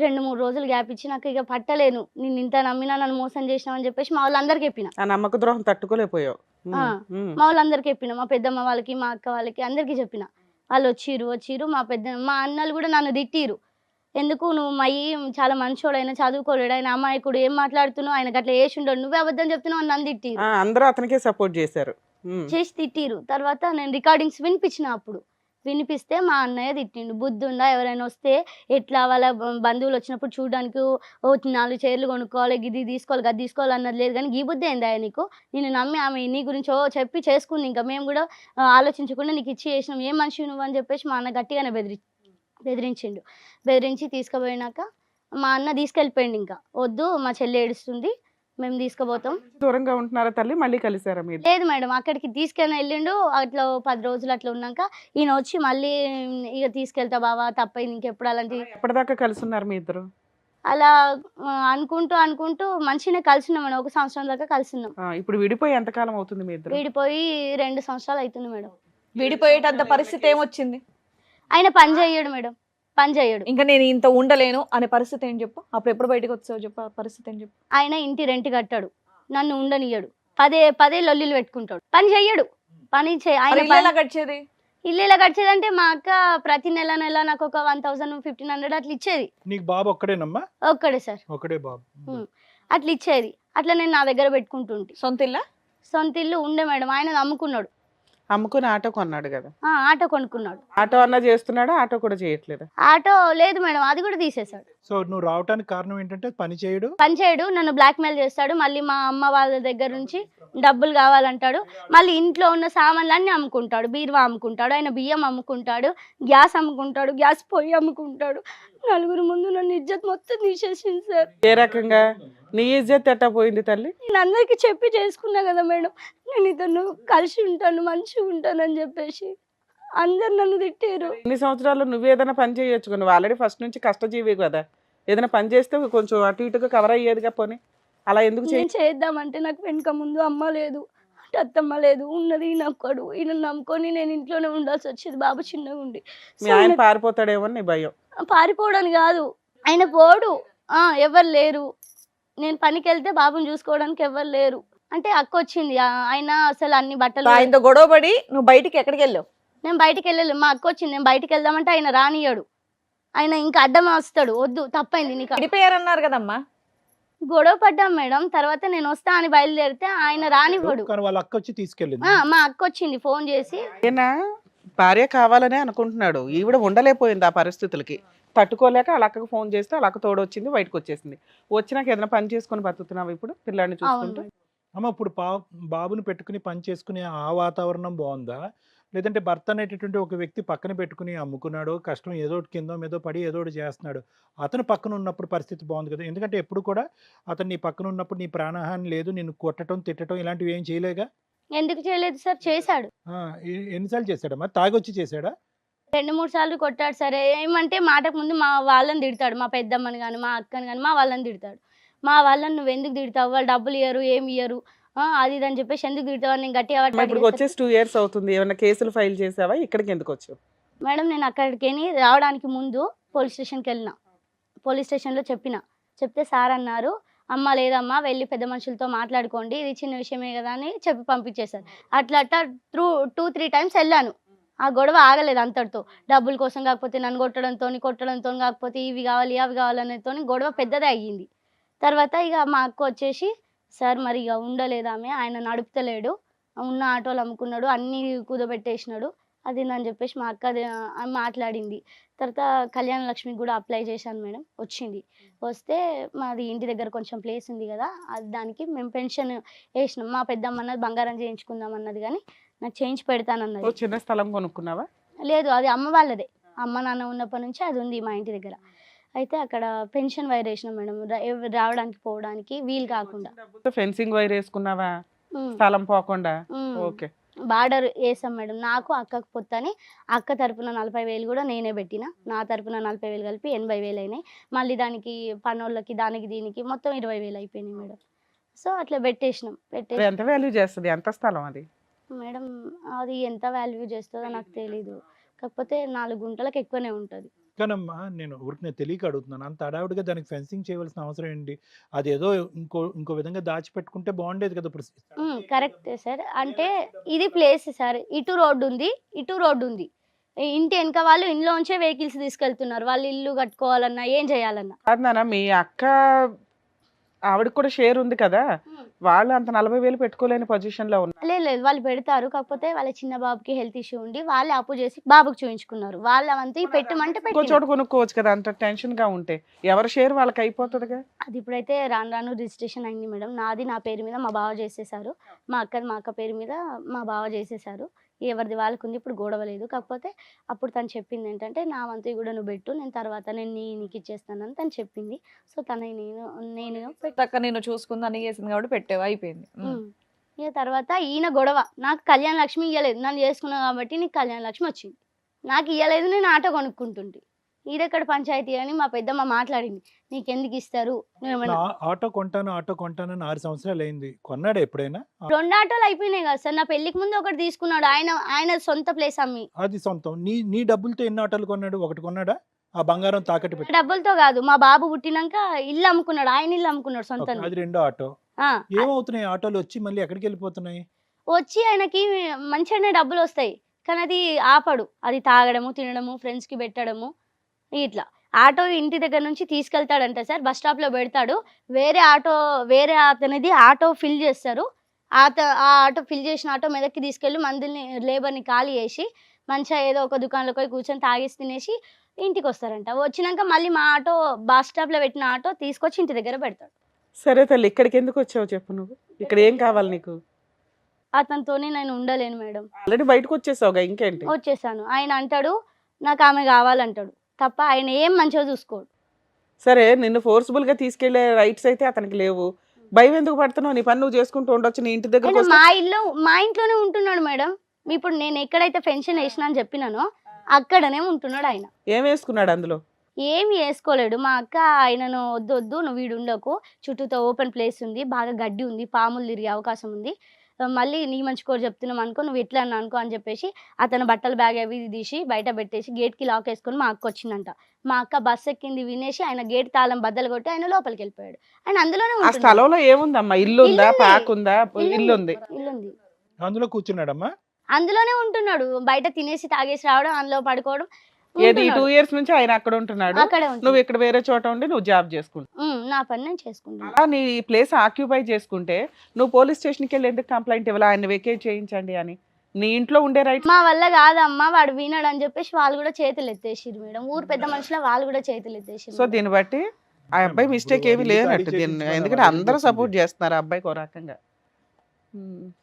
2-3 రోజులు గ్యాప్ ఇచ్చి నాకు ఇక పట్టలేను, నేను ఇంత నమ్మినా నన్ను మోసం చేసినావు అని చెప్పేసి మా వాళ్ళందరికీ చెప్పిన. ఆ నమ్మక ద్రోహం తట్టుకోలేకపోయావు. మా వాళ్ళందరికీ చెప్పిన, మా పెద్దమ్మ వాళ్ళకి, మా అక్క వాళ్ళకి అందరికీ చెప్పిన. వాళ్ళు వచ్చిర్రు. మా అన్నలు కూడా నన్ను తిట్టిరు. ఎందుకు నువ్వు చాలా మంచోడు, ఆయన చదువుకోలేడు, ఆయన అమాయకుడు, ఏం మాట్లాడుతున్నావు, ఆయనకు అట్లా చేసి ఉండడు, నువ్వే అబద్ధం చెప్తున్నావు అని నన్ను తిట్టిరు. అందరూ అతనికే సపోర్ట్ చేశారు. చేసి తిట్టిరు. తర్వాత నేను రికార్డింగ్స్ వినిపించిన. అప్పుడు వినిపిస్తే మా అన్నయ్య తిట్టిండు, బుద్ధి ఉందా, ఎవరైనా వస్తే ఎట్లా, వాళ్ళ బంధువులు వచ్చినప్పుడు చూడడానికి 4 చైర్లు కొనుక్కోవాలి, ఇది తీసుకోవాలి, గది తీసుకోవాలి అన్నది లేదు, కానీ ఈ బుద్ధి ఏందా నీకు, నేను నమ్మి ఆమె నీ గురించి చెప్పి చేసుకుంది, ఇంకా మేము కూడా ఆలోచించకుండా నీకు ఇచ్చి చేసినాం, ఏం మనిషి నువ్వు అని చెప్పేసి మా అన్న గట్టిగానే బెదిరించిండు. బెదిరించి తీసుకుపోయినాక మా అన్న తీసుకెళ్ళిపోయిండు. ఇంకా వద్దు, మా చెల్లి ఏడుస్తుంది, మేము తీసుకుపోతాం. దూరంగా ఉంటున్నారా తల్లి? మళ్ళీ కలిసారా మీరు? లేదు మేడం, అక్కడికి తీసుకెళ్ళి వెళ్ళిండు. అట్లా 10 రోజులు అట్లా ఉన్నాక ఈయన వచ్చి మళ్ళీ ఇక తీసుకెళ్తా బావా, తప్పైంది, ఇంకెప్పుడు అలాంటి. ఎప్పటిదాకా కలిసి ఉన్నారు మీ ఇద్దరు? అలా అనుకుంటూ మంచిగానే కలిసినాం మేడం. 1 సంవత్సరం దాకా కలిసినాం. ఇప్పుడు విడిపోయి ఎంతకాలం అవుతుంది మీ ఇద్దరు? విడిపోయి 2 సంవత్సరాలు అవుతుంది మేడం. విడిపోయేటంత పరిస్థితి ఏమొచ్చింది? ఆయన పని చేయడు మేడం, పని చేయడు. ఇంకా నేను ఇంత ఉండలేను అనే పరిస్థితి ఏం చెప్పు? అప్పుడు ఎప్పుడు బయటకు వచ్చావు చెప్పు, ఆ పరిస్థితి ఏం చెప్పు? ఆయన ఇంటి రెంట్ కట్టాడు, నన్ను ఉండనియ్యడు, పదే లొల్లిలు పెట్టుకుంటాడు, పని చెయ్యడు. ఆయన గడిచేది ఇల్లు ఎలా గడిచేదంటే, మా అక్క ప్రతి నెల నాకు ఒక 1000-1500 అట్లా ఇచ్చేది. నీకు బాబు ఒక్కడేనమ్మా? ఒక్కడే సార్, ఒకడే బాబు. అట్లా ఇచ్చేది. అట్లా నేను నా దగ్గర పెట్టుకుంటుంటే. సొంత ఇల్లు ఉండే మేడం, ఆయన అమ్ముకున్నాడు. అమ్ముకుని ఆటో కొన్నాడు కదా? ఆటో కొనుక్కున్నాడు. ఆటో అన్నా చేస్తున్నాడు, ఆటో కూడా చేయట్లేదు. ఆటో లేదు మేడం, అది కూడా తీసేశాడు. సో నువ్వు రావడానికి కారణం ఏంటంటే పని చేయడు, నన్ను బ్లాక్ మెయిల్ చేస్తాడు. మళ్ళీ మా అమ్మ వాళ్ళ దగ్గర నుంచి డబ్బులు కావాలంటాడు. మళ్ళీ ఇంట్లో ఉన్న సామాన్లన్నీ అమ్ముకుంటాడు, బీరువా అమ్ముకుంటాడు, ఆయన బియ్యం అమ్ముకుంటాడు, గ్యాస్ అమ్ముకుంటాడు, గ్యాస్ పొయ్యి అమ్ముకుంటాడు. 4 ముందు నన్ను ఇజ్జత్ మొత్తం తీసేసింది సార్. ఏ రకంగా నీ ఇజ్జత్ ఎట్టా పోయింది తల్లి? నేను అందరికి చెప్పి చేసుకున్నా కదా మేడం, నేను ఇతను కలిసి ఉంటాను, మంచిగా ఉంటానని చెప్పేసి అందరు నన్ను తిట్టారు. ఇన్ని సంవత్సరాలు నువ్వు ఏదైనా పని చేయొచ్చు, నువ్వు ఆల్రెడీ ఫస్ట్ నుంచి కష్టజీవి కదా, ఏదైనా పని చేస్తే కొంచెం అటు ఇటుగా కవర్ అయ్యేదిగా. పోనీ అలా ఎందుకు చేద్దామంటే నాకు వెనుక ముందు అమ్మ లేదు, అత్తమ్మ లేదు, ఉన్నది ఈయనొక్కడు. ఈయన నమ్ముకొని నేను ఇంట్లోనే ఉండాల్సి వచ్చేది, బాబు చిన్నగా ఉండి. మీ ఆయన పారిపోతాడేమో నీ భయం? పారిపోవడం కాదు, ఆయన పోడు, ఎవరు లేరు, నేను పనికి వెళ్తే బాబుని చూసుకోవడానికి ఎవరు లేరు అంటే అక్క వచ్చింది. ఆయన అసలు అన్ని బట్టలు ఆయనతో గొడవపడి నువ్వు బయటికి ఎక్కడికి వెళ్ళావు? నేను బయటికి వెళ్ళలేదు, మా అక్క వచ్చింది. నేను బయటికి వెళ్దామంటే ఆయన రానియడు, ఆయన ఇంకా అడ్డం వస్తాడు, వద్దు తప్పైంది నీకు. విడిపోయారన్నారు కదమ్మా? గొడవ పడ్డాం మేడం. తర్వాత నేను వస్తా అని బయలుదేరితే ఆయన రానివ్వడు. వాళ్ళ అక్క వచ్చి తీసుకెళ్ళింది. మా అక్క వచ్చింది ఫోన్ చేసి. ఏనా భార్య కావాలనే అనుకుంటున్నాడు, ఈవిడ ఉండలేకపోయింది ఆ పరిస్థితులకి, తట్టుకోలేక వాళ్ళ అక్కకు ఫోన్ చేస్తే వాళ్ళ అక్క తోడొచ్చింది, బయటకు వచ్చేసింది. వచ్చినాక ఏదైనా పని చేసుకొని బతుకుతున్నావు ఇప్పుడు పిల్లాడిని చూసుకుంటూ? అమ్మ ఇప్పుడు బాబుని పెట్టుకుని పని చేసుకునే ఆ వాతావరణం బాగుందా, లేదంటే భర్త అనేటటువంటి ఒక వ్యక్తి పక్కన పెట్టుకుని అమ్ముకున్నాడు, కష్టం ఏదో కిందో మీదో పడి ఏదో చేస్తున్నాడు, అతను పక్కన ఉన్నప్పుడు పరిస్థితి బాగుంది కదా? ఎందుకంటే ఎప్పుడు కూడా అతను నీ పక్కన ఉన్నప్పుడు నీ ప్రాణహాని లేదు, నిన్ను కొట్టడం తిట్టడం ఇలాంటివి ఏం చేయలేగా? ఎందుకు చేయలేదు సార్? చేశాడు. ఎన్నిసార్లు చేశాడమ్మా? తాగొచ్చి చేశాడా? 2-3 సార్లు కొట్టాడు సరే. ఏమంటే మాటకు ముందు మా వాళ్ళని తిడతాడు. మా పెద్దమ్మని గాని, మా అక్కని గాని, మా వాళ్ళని తిడతాడు. మా వాళ్ళని "నువ్వెందుకు తిడతావు? వాళ్ళు డబ్బులు ఇయ్యరు, ఏమి ఇయ్యరు. అది ఇది" అని చెప్పేసి ఎందుకు తిడతావు అని నేను గట్టిగా పట్టి ఇప్పుడు అడిగేసరికి, వచ్చేసి 2 ఇయర్స్ అవుతుంది. ఏమైనా కేసులు ఫైల్ చేసావా? ఇక్కడికి ఎందుకు వచ్చావు? మేడం నేను అక్కడికేని రావడానికి ముందు పోలీస్ స్టేషన్‌కెళ్ళిన. పోలీస్ స్టేషన్‌లో చెప్తే సార్ అన్నారు, "అమ్మ లేదమ్మా వెళ్లి పెద్ద మనుషులతో మాట్లాడుకోండి. ఇది చిన్న విషయమే కదా" అని చెప్పి పంపించేశారు. అట్లా 2-3 టైమ్స్ ఎళ్ళాను. ఆ గొడవ ఆగలేదు అంతటితో. డబ్బుల కోసం కాకపోతే నన్ను కొట్టడంతోని కాకపోతే ఇవి కావాలి, అవి కావాలనేతోని గొడవ పెద్దదే అయ్యింది. తర్వాత ఇక మా అక్క వచ్చేసి, "సార్ మరి ఇక ఉండలేదామె, ఆయన నడుపుతలేడు. ఉన్న ఆటోలు అమ్ముకున్నాడు, అన్నీ కుదబెట్టేసినాడు." అది ఇది అని చెప్పేసి మా అక్క మాట్లాడింది. తర్వాత కళ్యాణ లక్ష్మికి కూడా అప్లై చేశాను మేడం. వచ్చింది. వస్తే మాది ఇంటి దగ్గర కొంచెం ప్లేస్ ఉంది కదా, అది దానికి మేము పెన్షన్ వేసినాం. మా పెద్దమ్మ అన్నది బంగారం చేయించుకుందాం అన్నది కానీ నాకు చేయించి పెడతానన్నది. ఓ చిన్న స్థలం కొనుక్కున్నావా? లేదు, అది అమ్మ వాళ్ళదే. అమ్మ నాన్న ఉన్నప్పటి నుంచి అది ఉంది మా ఇంటి దగ్గర. అయితే అక్కడ పెన్షన్ వైర్ వేసినాం మేడం. రావడానికి పోవడానికి వీలు కాకుండా. Fencing wire వేసుకున్నావా? ఉమ్, స్థలం పోకుండా. ఉమ్. ఓకే. బార్డర్ వేసాం మేడం. నాకు అక్కకు పొత్తని అక్క తరపున 40,000 కూడా నేనే పెట్టిన. నా తరపున 40,000 కలిపి 80,000 అయినాయి. మళ్ళీ దానికి పనోళ్ళకి దానికి దీనికి మొత్తం 20,000 అయిపోయినాయి మేడం. సో అట్లా పెట్టేసినాం. అది ఎంత వాల్యూ చేస్తుంది? ఎంత స్థలం అది? మేడం అది ఎంత వాల్యూ చేస్తుందో నాకు తెలీదు. కాకపోతే 4 గుంటలకు ఎక్కువనే ఉంటుంది. కానమ్మా నేను ఊరికి తెలియక అడుగుతున్నాను. అంత హడావుడిగా దానికి ఫెన్సింగ్ చేయవలసిన అవసరం ఏంటి? అదేదో ఇంకో విధంగా దాచిపెట్టుకుంటే బాగుండేది కదా ఇప్పుడు. కరెక్టే సార్. అంటే ఇది ప్లేస్ సార్. ఇటు రోడ్డు ఉంది, ఇటు రోడ్డు ఉంది. ఈ ఇంటి వెనక వాళ్ళు ఇంట్లోంచే వెహికల్స్ తీసుకెళ్తున్నారు. వాళ్ళు ఇల్లు కట్టుకోవాలన్నా ఏం చేయాలన్నా. కాదు నాన్న, మీ అక్క ఆవిడకి కూడా షేర్ ఉంది కదా, వాళ్ళు అంత 40,000 పెట్టుకోలేని పొజిషన్ లో ఉన్నారు. లేదు వాళ్ళు పెడతారు. కాకపోతే వాళ్ళ చిన్న బాబుకి హెల్త్ ఇష్యూ ఉండి వాళ్ళే అప్పు చేసి బాబుకి చూయించుకున్నారు. వాళ్ళంతా పెట్టమంటే ఇంకో పెట్టిన. చోట కొనుక్కోవచ్చు కదా, అంత టెన్షన్ గా ఉంటే. ఎవరి షేర్ వాళ్ళకి అయిపోతుందిగా. అది ఇప్పుడైతే రాను రిజిస్ట్రేషన్ అయింది మేడం. నాది నా పేరు మీద మా బావ చేసేసారు. మా అక్క పేరు మీద మా బావ చేసేసారు. ఎవరిది వాళ్ళకు ఉంది. ఇప్పుడు గొడవ లేదు. కాకపోతే అప్పుడు తను చెప్పింది ఏంటంటే, "నా వంతు కూడా నువ్వు పెట్టు, నేను తర్వాత నీకు ఇచ్చేస్తానని" తను చెప్పింది. సో నేను అక్క నేను చూసుకుంది అన్ని చేసింది కాబట్టి పెట్టావు, అయిపోయింది. ఇక తర్వాత ఈయన గొడవ. నాకు కళ్యాణ లక్ష్మి ఇవ్వలేదు, నన్ను చేసుకున్నావు కాబట్టి నీకు కళ్యాణ లక్ష్మి వచ్చింది. నాకు ఇవ్వలేదు, నేను ఆటో కొనుక్కుంటుంటే. ఈడెక్కడ పంచాయతీ అని మా పెద్దమ్మ మాట్లాడింది. "నీకెందుకు ఇస్తారు?" ఆటో కొంటాను 6 సంవత్సరాలు అయింది. కొన్నాడా ఎప్పుడైనా? 2 ఆటోలు అయిపోయినాయి కదా సార్. నా పెళ్లికి ముందు ఒకటి తీసుకున్నాడు ఆయన సొంత ప్లేస్ అమ్మి. అది సొంతం. నీ డబ్బులతో ఎన్ని ఆటోలు కొన్నాడు? ఒకటి కొన్నాడా? ఆ బంగారం తాకట్టు పెట్టి. డబ్బులతో కాదు, మా బాబు పుట్టినాక ఇల్లు అమ్ముకున్నాడు. ఆయన ఇల్లు అమ్ముకున్నాడు ఓకే, సొంతంగా. అది రెండో ఆటో. ఏమవుతున్నాయి ఆటోలు వచ్చి మళ్ళీ ఎక్కడికి వెళ్ళిపోతున్నాయి? వచ్చి ఆయనకి మంచిగానే డబ్బులు వస్తాయి, కానీ అది ఆపడు. అది తాగడము, తినడము, ఫ్రెండ్స్ కి పెట్టడము, ఇట్లా. ఆటో ఇంటి దగ్గర నుంచి తీసుకెళ్తాడంట సార్, బస్ స్టాప్ లో పెడతాడు. వేరే అతనిది ఆటో ఫిల్ చేస్తారు. ఆ ఆటో ఫిల్ చేసిన ఆటో మెదక్కి తీసుకెళ్ళి మందుల్ని లేబర్ని ఖాళీ చేసి మంచిగా ఏదో ఒక దుకాణంలో పోయి కూర్చొని తాగేసి తినేసి ఇంటికి వస్తారంట. వచ్చినాక మళ్ళీ మా ఆటో బస్ స్టాప్ లో పెట్టిన ఆటో తీసుకొచ్చి ఇంటి దగ్గర పెడతాడు. సరే తల్లి, ఇక్కడికి ఎందుకు వచ్చావు చెప్పు నువ్వు? ఇక్కడ ఏం కావాలి నీకు? అతనితోనే నేను ఉండలేను మేడం. ఆల్రెడీ బయటకు వచ్చేసావుగా, ఇంకేంటి? వచ్చేసాను. ఆయన అంటాడు నాకు ఆమె కావాలంటాడు తప్ప ఆయన ఏం మంచిగా చూసుకోడు. సరే, నిన్ను ఫోర్స్ఫుల్ గా తీసుకెళ్లే రైట్స్ అయితే అతనికి లేవు. భయం ఎందుకు పడుతున్నావు? నీ పని నువ్వు చేసుకుంటూ ఉండొచ్చు. నీ ఇంటి దగ్గర ఆయన మా ఇంట్లోనే ఉంటున్నాడు మేడం. ఇప్పుడు నేను ఎక్కడైతే పెన్షన్ వేసినా అని చెప్పినానో అక్కడనే ఉంటున్నాడు ఆయన. ఏం వేసుకున్నాడు అందులో? ఏమి వేసుకోలేడు. మా అక్క ఆయనను వద్దు నువ్వు వీడు ఉండకు, చుట్టూతో ఓపెన్ ప్లేస్ ఉంది, బాగా గడ్డి ఉంది, పాములు తిరిగే అవకాశం ఉంది, మళ్ళీ నీ మంచి కోరు చెప్తున్నాం అనుకో, నువ్వు ఎట్లా అని అనుకో అని చెప్పేసి అతను బట్టల బ్యాగ్ అవి తీసి బయట పెట్టేసి గేట్కి లాక్ వేసుకొని మా అక్క వచ్చిందంట. మా అక్క బస్ ఎక్కింది వినేసి ఆయన గేట్ తాళం బద్దలు కొట్టి ఆయన లోపలికి వెళ్ళిపోయాడు. ఆయన అందులోనే ఆ స్థలంలో ఏముందమ్మా? ఇల్లు ఉందా? పాక్ ఉందా? ఇల్లు ఉంది. ఇల్లుంది. అందులో కూర్చున్నాడమ్మా? అందులోనే ఉంటున్నాడు. బయట తినేసి తాగేసి రావడం, అందులో పడుకోవడం. ఏది 2 ఇయర్స్ నుంచి ఆయన అక్కడ ఉంటున్నాడు, అక్కడే నువ్వు ఇక్కడ వేరే చోట ఉండి నువ్వు జాబ్ చేసుకుంటావు. నా పని నేను చేసుకుంటాను. అలా నీ ప్లేస్ ఆక్యుపై చేసుకుంటే నువ్వు పోలీస్ స్టేషన్కి వెళ్ళి ఎందుకు కంప్లైంట్ ఇవ్వాలి ఆయన వెకేట్ చేయించండి అని? నీ ఇంట్లో ఉండే రైట్. మా వల్ల కాదమ్మా, వాడు వినడు అని చెప్పేసి వాళ్ళు కూడా చేతులు ఎత్తేసిరు మేడం. ఊరు పెద్ద మనుషుల వాళ్ళు కూడా చేతులు ఎత్తేసిరు. సో దీన్ని బట్టి ఆ అబ్బాయి మిస్టేక్ ఏమీ లేనట్టు దీన్ని, ఎందుకంటే అందరూ సపోర్ట్ చేస్తున్నారు ఆ అబ్బాయికి ఒక రకంగా.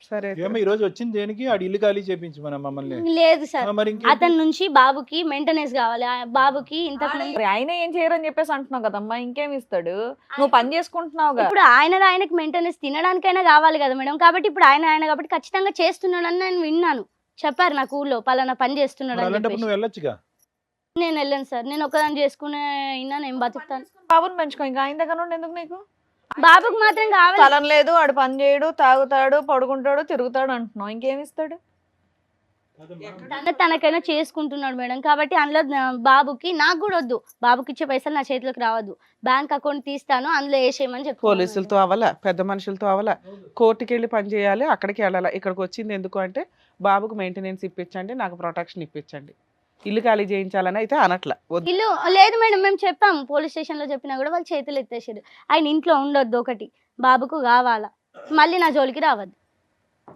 సరే, ఏమో ఈ రోజు వచ్చింది దేనికి? ఆడి ఇల్లు ఖాళీ చేయించు మన మమ్మల్ని. లేదు సార్, మరి అతని నుంచి బాబుకి మెయింటెనెన్స్ కావాలి. ఆ బాబుకి ఇంతకు ముందు మరి ఆయన ఏం చేయరని చెప్పేసి అంటున్నావు కదమ్మా, ఇంకేమి ఇస్తాడు? నువ్వు పని చేసుకుంటున్నావుగా. ఇప్పుడు ఆయనకి మెయింటెనెన్స్ తినడానికైనా కావాలి కదా మేడం. కాబట్టి ఇప్పుడు ఆయన కాబట్టి ఖచ్చితంగా చేస్తున్నాడని నేను విన్నాను. చెప్పారు నాకు ఊళ్ళో పలానా పని చేస్తున్నాడు మరి అని అలాంటప్పుడు చెప్పేసి. నువ్వు వెళ్ళొచ్చుగా. నేను వెళ్ళాను సార్. నేను ఒకదాన్ని చేసుకునే అయినా నేను బతుకుతాను. బాబుని పెంచుకో, ఇంకా ఆయన దగ్గర నుండి ఎందుకు నీకు? బాబుకి మాత్రం కావాలి. స్థలం లేదు, ఆడు పని చేయడు, తాగుతాడు, పడుకుంటాడు, తిరుగుతాడు అంటున్నావు, ఇంకేమి ఇస్తాడు? తనకైనా చేసుకుంటున్నాడు మేడం. కాబట్టి అందులో బాబుకి నాకు కూడా వద్దు. బాబుకి ఇచ్చే పైసలు నా చేతిలోకి రావద్దు. బ్యాంక్ అకౌంట్ తీస్తాను, అందులో వేసేయమని చెప్తాను. పోలీసులతో అవల, పెద్ద మనుషులతో అవల, కోర్టుకి వెళ్ళి పని చేయాలి, అక్కడికి వెళ్ళాలి. ఇక్కడికి వచ్చింది ఎందుకు అంటే బాబుకు మెయింటెనెన్స్ ఇప్పించండి, నాకు ప్రొటెక్షన్ ఇప్పించండి, ఇల్లు ఖాళీ చేయించాలని అయితే అనట్ల. ఇల్లు లేదు మేడం, మేము చెప్పాము పోలీస్ స్టేషన్ లో చెప్పినా కూడా వాళ్ళు చేతులు ఎత్తేసారు. ఆయన ఇంట్లో ఉండొద్దు, ఒకటి బాబుకు కావాలా, మళ్ళీ నా జోలికి రావద్దు.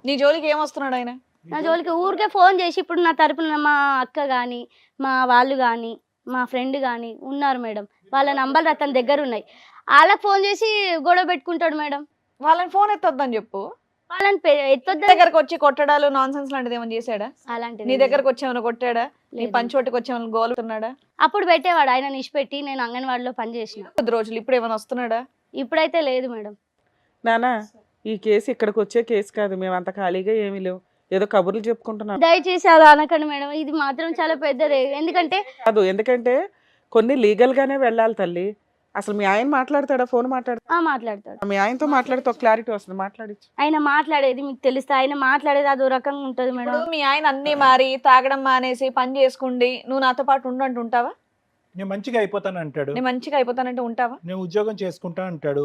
నీ జోలికి ఏమొస్తున్నాడు ఆయన? నా జోలికి ఊరికే ఫోన్ చేసి, ఇప్పుడు నా తరపున మా అక్క కానీ మా వాళ్ళు కానీ మా ఫ్రెండ్ కానీ ఉన్నారు మేడం, వాళ్ళ నంబర్లు అతని దగ్గర ఉన్నాయి. వాళ్ళకి ఫోన్ చేసి గొడవ పెట్టుకుంటాడు మేడం. వాళ్ళని ఫోన్ ఎత్తొద్దని చెప్పు. వాళ్ళని ఎత్తొద్దు. దగ్గరకు వచ్చి కొట్టడాలు, నాన్ సెన్స్ లాంటిది ఏమైనా చేశాడా? అలాంటిది నీ దగ్గరకు వచ్చి ఏమైనా కొట్టాడా? నీ లేదు. పంచోటికి వచ్చి ఏమైనా గోలుతున్నాడా? అప్పుడు పెట్టేవాడు ఆయన నిష్పెట్టి. నేను అంగన్వాడిలో పని చేసిన. కొద్ది రోజులు ఇప్పుడు ఏమైనా వస్తున్నాడా? ఇప్పుడైతే లేదు మేడం. నానా ఈ కేసు ఇక్కడికి వచ్చే కేసు కాదు, మేము అంత ఖాళీగా ఏమీ లేవు, ఏదో కబుర్లు చెప్పుకుంటున్నాం దయచేసి అలా అనకండి మేడం, ఇది మాత్రం చాలా పెద్దదే. ఎందుకంటే కాదు. ఎందుకంటే కొన్ని లీగల్ గానే వెళ్ళాలి తల్లి. అసలు మీ ఆయన మాట్లాడతాడా? ఫోన్ మాట్లాడతా? మాట్లాడతాడు. మీ ఆయనతో మాట్లాడితే ఒక క్లారిటీ వస్తుంది, మాట్లాడించు. ఆయన మాట్లాడేది మీకు తెలుస్తా, ఆయన మాట్లాడేది అదో రకంగా ఉంటది మేడం. ఇప్పుడు మీ ఆయన అన్ని మారి తాగడం మానేసి పని చేసుకుండి నువ్వు నాతో పాటు ఉండంటూ ఉంటావా? నేను మంచిగా అయిపోతాను అంటాడు, నేను మంచిగా అయిపోతానంటే ఉంటావా? నేను ఉద్యోగం చేసుకుంటా అంటాడు,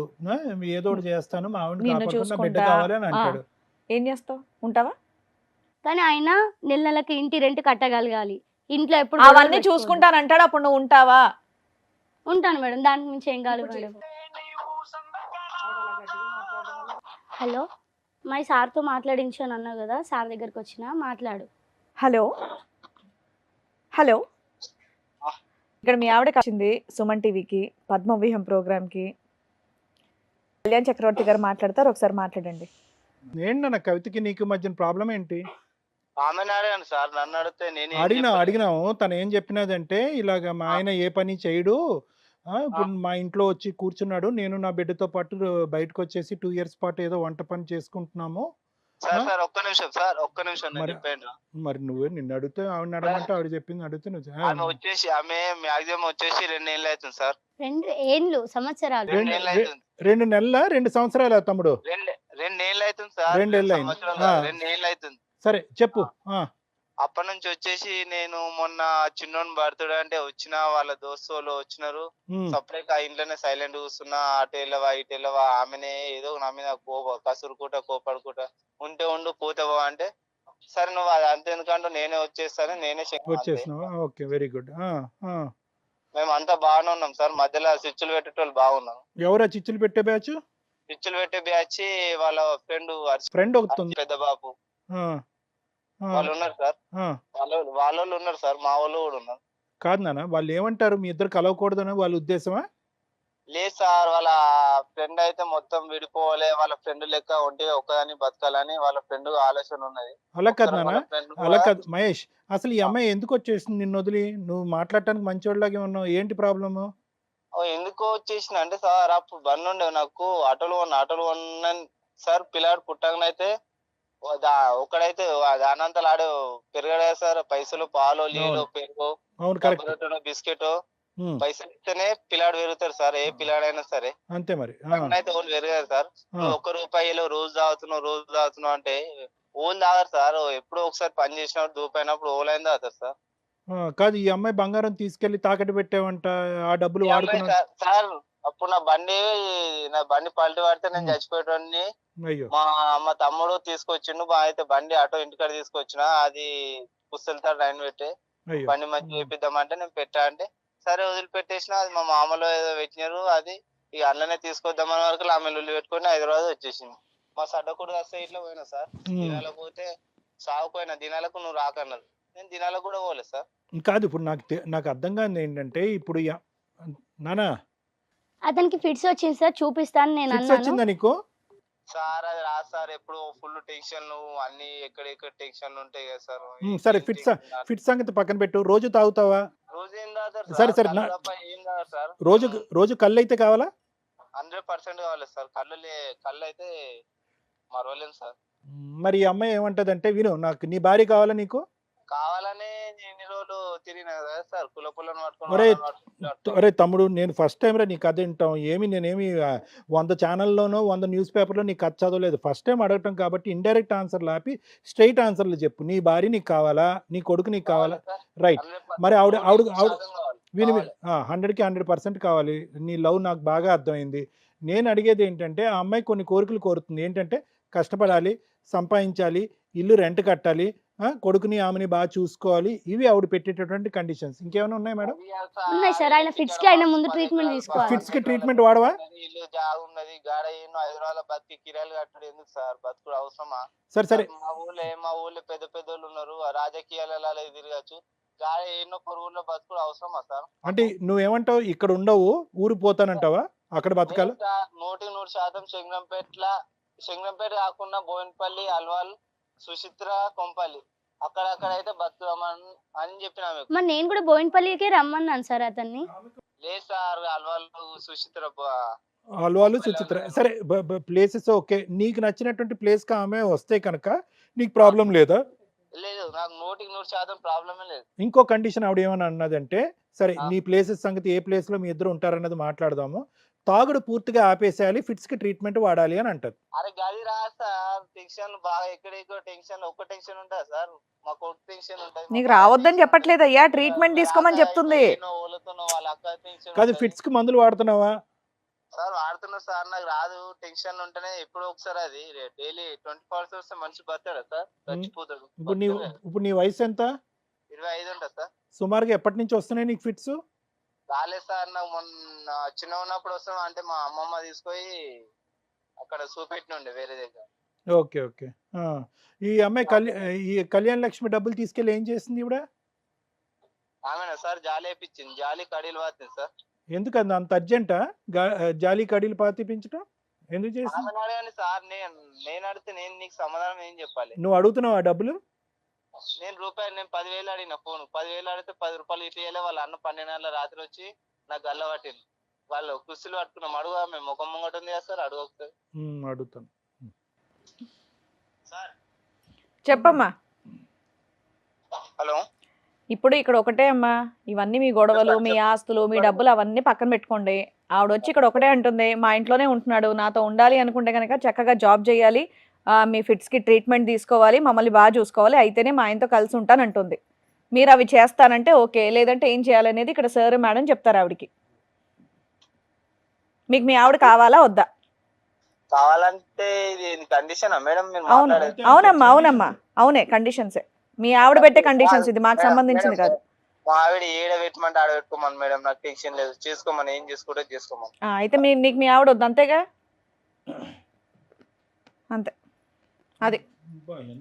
ఏదో ఒకటి చేస్తాను, మా ఆవిడని నిన్ను కాపాడుకుని నా బిడ్డ చూసుకుంటా. కావాలి అని అంటాడు. ఏం చేస్తావు? ఉంటావా? కానీ ఆయన నెల నెలకి ఇంటి రెంట్ కట్టగలగాలి. ఇంట్లో ఎప్పుడు అవన్నీ గొడవలు చూసుకుంటానంటాడు, అప్పుడు నువ్వు ఉంటావా? పెట్టుకోను. ఉంటాను మేడం, దానికి మించి ఏం కాదు మేడం. హలో, మా సార్తో మాట్లాడించాను అన్నావు కదా, సార్ దగ్గరికి వచ్చిన మాట్లాడు. హలో హలో, ఇక్కడ మీ ఆవిడకి వచ్చింది సుమన్ టీవీకి, పద్మవ్యూహం ప్రోగ్రామ్కి. కళ్యాణ్ చక్రవర్తి గారు మాట్లాడతారు, ఒకసారి మాట్లాడండి. ఏంటన్న కవితకి నీకు మధ్యన ప్రాబ్లం ఏంటి? ఆమెను అడిగాను సార్, నన్ను అడిగితే నేను అడిగినాము. తను ఏం చెప్పినదంటే ఇలాగ మా ఆయన ఏ పని చేయడు, ఇప్పుడు మా ఇంట్లో వచ్చి కూర్చున్నాడు, నేను నా బిడ్డతో పాటు బయటకు వచ్చేసి 2 years పాటు ఏదో వంట పని చేసుకుంటున్నాము. సార్ సార్ ఒక్క నిమిషం సార్, ఒక్క నిమిషం నేను మరి- చెప్పాను. మరి నువ్వే నిన్ను అడిగితే ఆవిడ అడగమంటే ఆవిడ చెప్పింది అడిగితే ఆమె వచ్చేసి ఆమె మ్యాక్సిమం వచ్చేసి 2 ఏళ్ళు అవుతుంది సార్. 2 ఏళ్ళు సంవత్సరాలు. 2 ఏళ్ళు అవుతుంది. 2 నెలల 2 సంవత్సరాల తమ్ముడు? 2 ఏళ్ళు అవుతుంది సార్. 2 ఏళ్ళు అయింది. 2 ఏళ్ళు అవుతుంది. సరే చెప్పు. అప్పటి నుంచి వచ్చేసి నేను మొన్న చిన్నోని బర్త్డే అంటే వచ్చిన వాళ్ళ దోస్తులు వచ్చినారు, సపరేట్ ఆ ఇంట్లోనే సైలెంట్ కూర్చున్నా, అటు వెళ్ళవా ఇటు వెళ్ళవా, ఆమెనే ఏదో నా మీద కసురుకుంటా కోపడుకుంటా ఉంటే ఉండు పోతావా అంటే, సరే నువ్వు అది అంతే ఎందుకంటే నేనే వచ్చేస్తాను, నేనే వచ్చేసినావా? Okay, very good. మేము అంతా బాగానే ఉన్నాం సార్. మధ్యలో స్విచ్లు పెట్టేటోళ్ళు బాగున్నాం. ఎవరా చిచ్చులు పెట్టే బ్యాచ్? స్విచ్లు పెట్టే బ్యాచ్ వాళ్ళ ఫ్రెండ్ ఒకటి ఉంది. పెద్ద బాబు ఆ, ఆ, వాళ్ళు ఉన్నారు సార్. ఆ. వాళ్ళు ఉన్నారు సార్, మా వాళ్ళు కూడా ఉన్నారు. కాదు నాన్న, వాళ్ళు ఏమంటారు, మీ ఇద్దరు కలవకూడదని వాళ్ళ ఉద్దేశమా? లేదు సార్, వాళ్ళ ఫ్రెండ్ అయితే మొత్తం విడిపోవాలి, వాళ్ళ ఫ్రెండ్ లెక్క ఒంటిగా ఒక్కదాన్ని బతకాలని వాళ్ళ ఫ్రెండ్ ఆలోచన ఉన్నది. అలా కాదు నాన్న, వాళ్ళ friend అలా కూడా- కాదు మహేష్. అసలు ఈ అమ్మాయి ఎందుకు వచ్చేసింది నిన్ను వదిలి? నువ్వు మాట్లాడటానికి మంచివాళ్ళలాగే ఉన్నావు, ఏంటి ప్రాబ్లము? ఎందుకో వచ్చేసిన అంటే సార్, అప్పుడు బండి ఉండే నాకు, ఆటోలు కొన్నాను సార్. పిల్లాడు పుట్టకనైతే ఒక్కడైతే దానంతలు ఆడు పెరగడా సార్. పైసలు పాలు నీళ్ళు పెరుగు అవును, కరెక్ట్. బిస్కెట్ పైసలు ఇస్తేనే పిల్లాడు పెరుగుతారు సార్, ఏ పిల్లాడైనా సరే. అంతే మరి. అయితే ఓళ్ళు పెరగారు సార్. ₹1 రోజు తాగుతున్నావు అంటే ఓళ్ళు తాగారు సార్. ఎప్పుడో ఒకసారి పని చేసినప్పుడు దూపైనప్పుడు ఓలైన తాగుతారు సార్. కాదు, ఈ అమ్మాయి బంగారం తీసుకెళ్లి తాకట్టు పెట్టావంట, ఆ డబ్బులు ఈ అమ్మాయి వాడుకున్నా. సార్ అప్పుడు నా బండి పల్టీ పడితే నేను చచ్చిపోయేటోడిని. అయ్యో, మా తమ్ముడు తీసుకొచ్చిండు, అయితే బండి ఆటో ఇంటికాడ తీసుకొచ్చిన, అది పుస్తలతో లైన్ పెట్టి అయ్యో. బండి మంచిగా చేపిద్దామంటే నేను పెట్టా అంటే సరే వదిలిపెట్టేసిన. అది మా మామలో ఏదో పెట్టినారు, అది ఇక అందులోనే తీసుకొద్దామని వరకు ఆమె లొల్లి పెట్టుకుని హైదరాబాద్ వచ్చేసింది. మా సడ్డకూడ వస్తే ఇట్లా పోయినా సార్. దినాలకు పోతే సాగుపోయినా, దినాలకు నువ్వు రాకన్నారు, నేను దినాలకు కూడా పోలేదు సార్. కాదు, ఇప్పుడు నాకు అర్థం కాదు ఏంటంటే, ఇప్పుడు నానా అతనికి ఫిట్స్ వచ్చింది సార్, చూపిస్తాను నేను ఫిక్స్ అన్నాను. వచ్చిందా నీకు? సార్ అది రాదు సార్, ఎప్పుడు ఫుల్ టెన్షన్లు అన్ని ఎక్కడెక్కడ టెన్షన్లు ఉంటాయి కదా సార్. సరే, ఫిట్స్ సంగతి పక్కన పెట్టు. రోజు తాగుతావా? రోజు ఏం తాగుతారు సరే, సార్? సరే, కళ్ళు తప్ప ఏం తాగరు సార్. రోజు కళ్ళు అయితే కావాలా? 100% కావాలి సార్. కళ్ళు అయితే మరోలేం సార్. మరి ఈ అమ్మాయి ఏమంటదంటే, విను, నాకు నీ భార్య కావాలా నీకు? కావాలనే ఎన్ని రోజులు తిరిగినా కదా సార్, కుల పుల్లను పట్టుకొని ఒరే వాళ్ళని పట్టుకొని ఒరే తమ్ముడు, నేను ఫస్ట్ టైం రా నీ కథ వింటాం. నేనేమి 100 ఛానల్లోనో 100 న్యూస్ పేపర్లో నీ కథ చదవలేదు. ఫస్ట్ టైం అడగటం కాబట్టి ఇండైరెక్ట్ ఆన్సర్లు ఆపి స్ట్రైట్ ఆన్సర్లు చెప్పు. నీ భార్య నీకు కావాలా, నీ కొడుకు నీకు కావాలా? సార్. రైట్. 100% మరి ఆవిడ 100% కావాలి. విని కావాలి. 100కి 100% కావాలి. నీ లవ్ నాకు బాగా అర్థమైంది. నేను అడిగేది ఏంటంటే, ఆ అమ్మాయి కొన్ని కోరికలు కోరుతుంది. ఏంటంటే కష్టపడాలి, సంపాదించాలి, ఇల్లు రెంట్ కట్టాలి, కొడుకుని ఆమెని బాగా చూసుకోవాలి. ఇవి ఆవిడ పెట్టేటటువంటి కండిషన్స్. ఇంకేమైనా ఉన్నాయి మేడం? అది కాదు సార్, ఉన్నాయి సార్. ఆయన ఇక్కడ ఫిట్స్ కి ఆయన ముందు 10 ట్రీట్మెంట్ ఎకరాలు తీసుకోవాలి. ఫిట్స్ కి ట్రీట్మెంట్ వాడవా? ఇల్లు జాగా ఉన్నది, గాడ ఎన్నో హైదరాబాద్ బతికి కిరాయిలు కట్టడు ఎందుకు సార్, బతుకుడు అవసరమా? సరే మా ఊళ్ళో పెద్ద పెద్దోళ్ళు ఉన్నారు, ఆ రాజకీయాలలో తిరగచ్చు, గాడ ఎన్నో పొరుగుల్లో బతుకుడు అవసరమా సార్? అంటే నువ్వేమంటావు, ఇక్కడ ఉండవు, ఊరు పోతానంటావా? అక్కడ బతకాలి. 100% శంకరంపేట కాకుండా బోయినపల్లి, అల్వాల్, సుచిత్ర, కొంపల్లి అక్కడక్కడ అయితే బతుకుదామని అని చెప్పినా మీకు. మరి నేను కూడా బోయినపల్లికే రమ్మన్నాను సార్ అతన్ని. లేదు సార్, అల్వాల్, సుచిత్ర అల్వాలు, సుచిత్ర, సరే ప్లేసెస్ ఓకే. నీకు నచ్చినటువంటి ప్లేస్కి ఆమె వస్తే కనుక నీకు ప్రాబ్లం లేదా? లేదు, నాకు 100% ప్రాబ్లమే లేదు. ఇంకో కండిషన్ ఆవిడ ఏమని అన్నదంటే, సరే ఆ. నీ ప్లేసెస్ సంగతి, ఏ ప్లేస్లో మీ ఇద్దరు ఉంటారన్నది మాట్లాడదాము, తాగుడు పూర్తిగా ఆపేసేయాలి, ఫిట్స్కి ట్రీట్మెంట్ వాడాలి అని అంటది. అరే గది రా సార్, టెన్షన్ బాగా ఎక్కడెక్కడ టెన్షన్, ఒక్క టెన్షన్ ఉంటుంది సార్, మా కొడుకు టెన్షన్ ఉంటుంది. నీకు రావద్దని చెప్పట్లేదు అయ్యా, ట్రీట్మెంట్ తీసుకోమని చెప్తుంది. వాళ్ళ అక్క టెన్షన్ కాదు, ఉంటది. ఫిట్స్కి మందులు వాడుతున్నావా? సార్ వాడుతున్నా సార్, నాకు రాదు, టెన్షన్ ఉంటేనే ఎప్పుడో ఒకసారి అది డైలీ 24 hours మనిషి బతాడా సార్, చచ్చిపోతాడు. ఇప్పుడు నీ వయసు ఎంత? 25 ఉంటుంది సార్. సుమారుగా ఎప్పటి నుంచి వస్తున్నాయి నీకు ఫిట్స్? రాలేదు సార్, నాకు మొన్న చిన్న ఉన్నప్పుడు వస్తాం, అంటే మా అమ్మమ్మ తీసుకొని అక్కడ చూపెట్టినుండే వేరే దగ్గర. Okay okay. ఈ అమ్మాయి ఈ కళ్యాణ లక్ష్మి డబ్బులు తీసుకెళ్ళి ఏం చేసింది ఇవిడ? ఆమెనా సార్ జాలి వేయించింది, జాలి కడీలు పాతింది సార్. ఎందుకు అంత అర్జెంటా జాలి కడీలు పాతిపించడం? ఎందుకు చేసింది? ఆమెను అడగండి సార్, నేను అడిగితే నేను నీకు సమాధానం ఏం చెప్పాలి? నువ్వు అడుగుతున్నావు ఆ డబ్బులు? నేను 10,000 అడిగిన, ఫోన్ 10,000 అడిగితే 10 రూపాయలు ఇటు వేయలే. వాళ్ళ అన్న 12 గంటల రాత్రి వచ్చి నాకు గల్ల పట్టింది. వాళ్ళు కుర్చీలు పట్టుకున్నాం, అడుగు, మేము ముఖం ముంగట ఉంది కదా సార్, అడుగు ఒకసారి. అడుగుతాను సార్. చెప్పమ్మా. హలో. ఇప్పుడు ఇక్కడ ఒకటే అమ్మా, ఇవన్నీ మీ గొడవలు, మీ ఆస్తులు, మీ డబ్బులు అవన్నీ పక్కన పెట్టుకోండి. ఆవిడ వచ్చి ఇక్కడ ఒకటే అంటుంది, మా ఇంట్లోనే ఉంటున్నాడు, నాతో ఉండాలి అనుకుంటే కనుక చక్కగా జాబ్ చేయాలి, మీ ఫిట్స్కి ట్రీట్మెంట్ తీసుకోవాలి, మమ్మల్ని బాగా చూసుకోవాలి, అయితేనే మా ఆయనతో కలిసి ఉంటానంటుంది. మీరు అవి చేస్తానంటే ఓకే, లేదంటే ఏం చేయాలనేది ఇక్కడ సార్ మేడం చెప్తారు ఆవిడకి. మీకు మీ ఆవిడ కావాలా వద్దా? కావాలంటే ఇది కండిషన్ మేడం? మీరు అవును, మాట్లాడేది. అవునమ్మా, అవునే కండిషన్సే. మీ ఆవిడ పెట్టే కండిషన్స్, ఇది మాకు సంబంధించింది కాదు. మా ఆవిడ ఏడ పెట్టమంటే ఆడ పెట్టుకోమని మేడం, నాకు టెన్షన్ లేదు, చేసుకోమని, ఏం చేసుకుంటే చేసుకోమని. అయితే నీకు మీ ఆవిడ వద్దు అంతేగా, అంతే అది.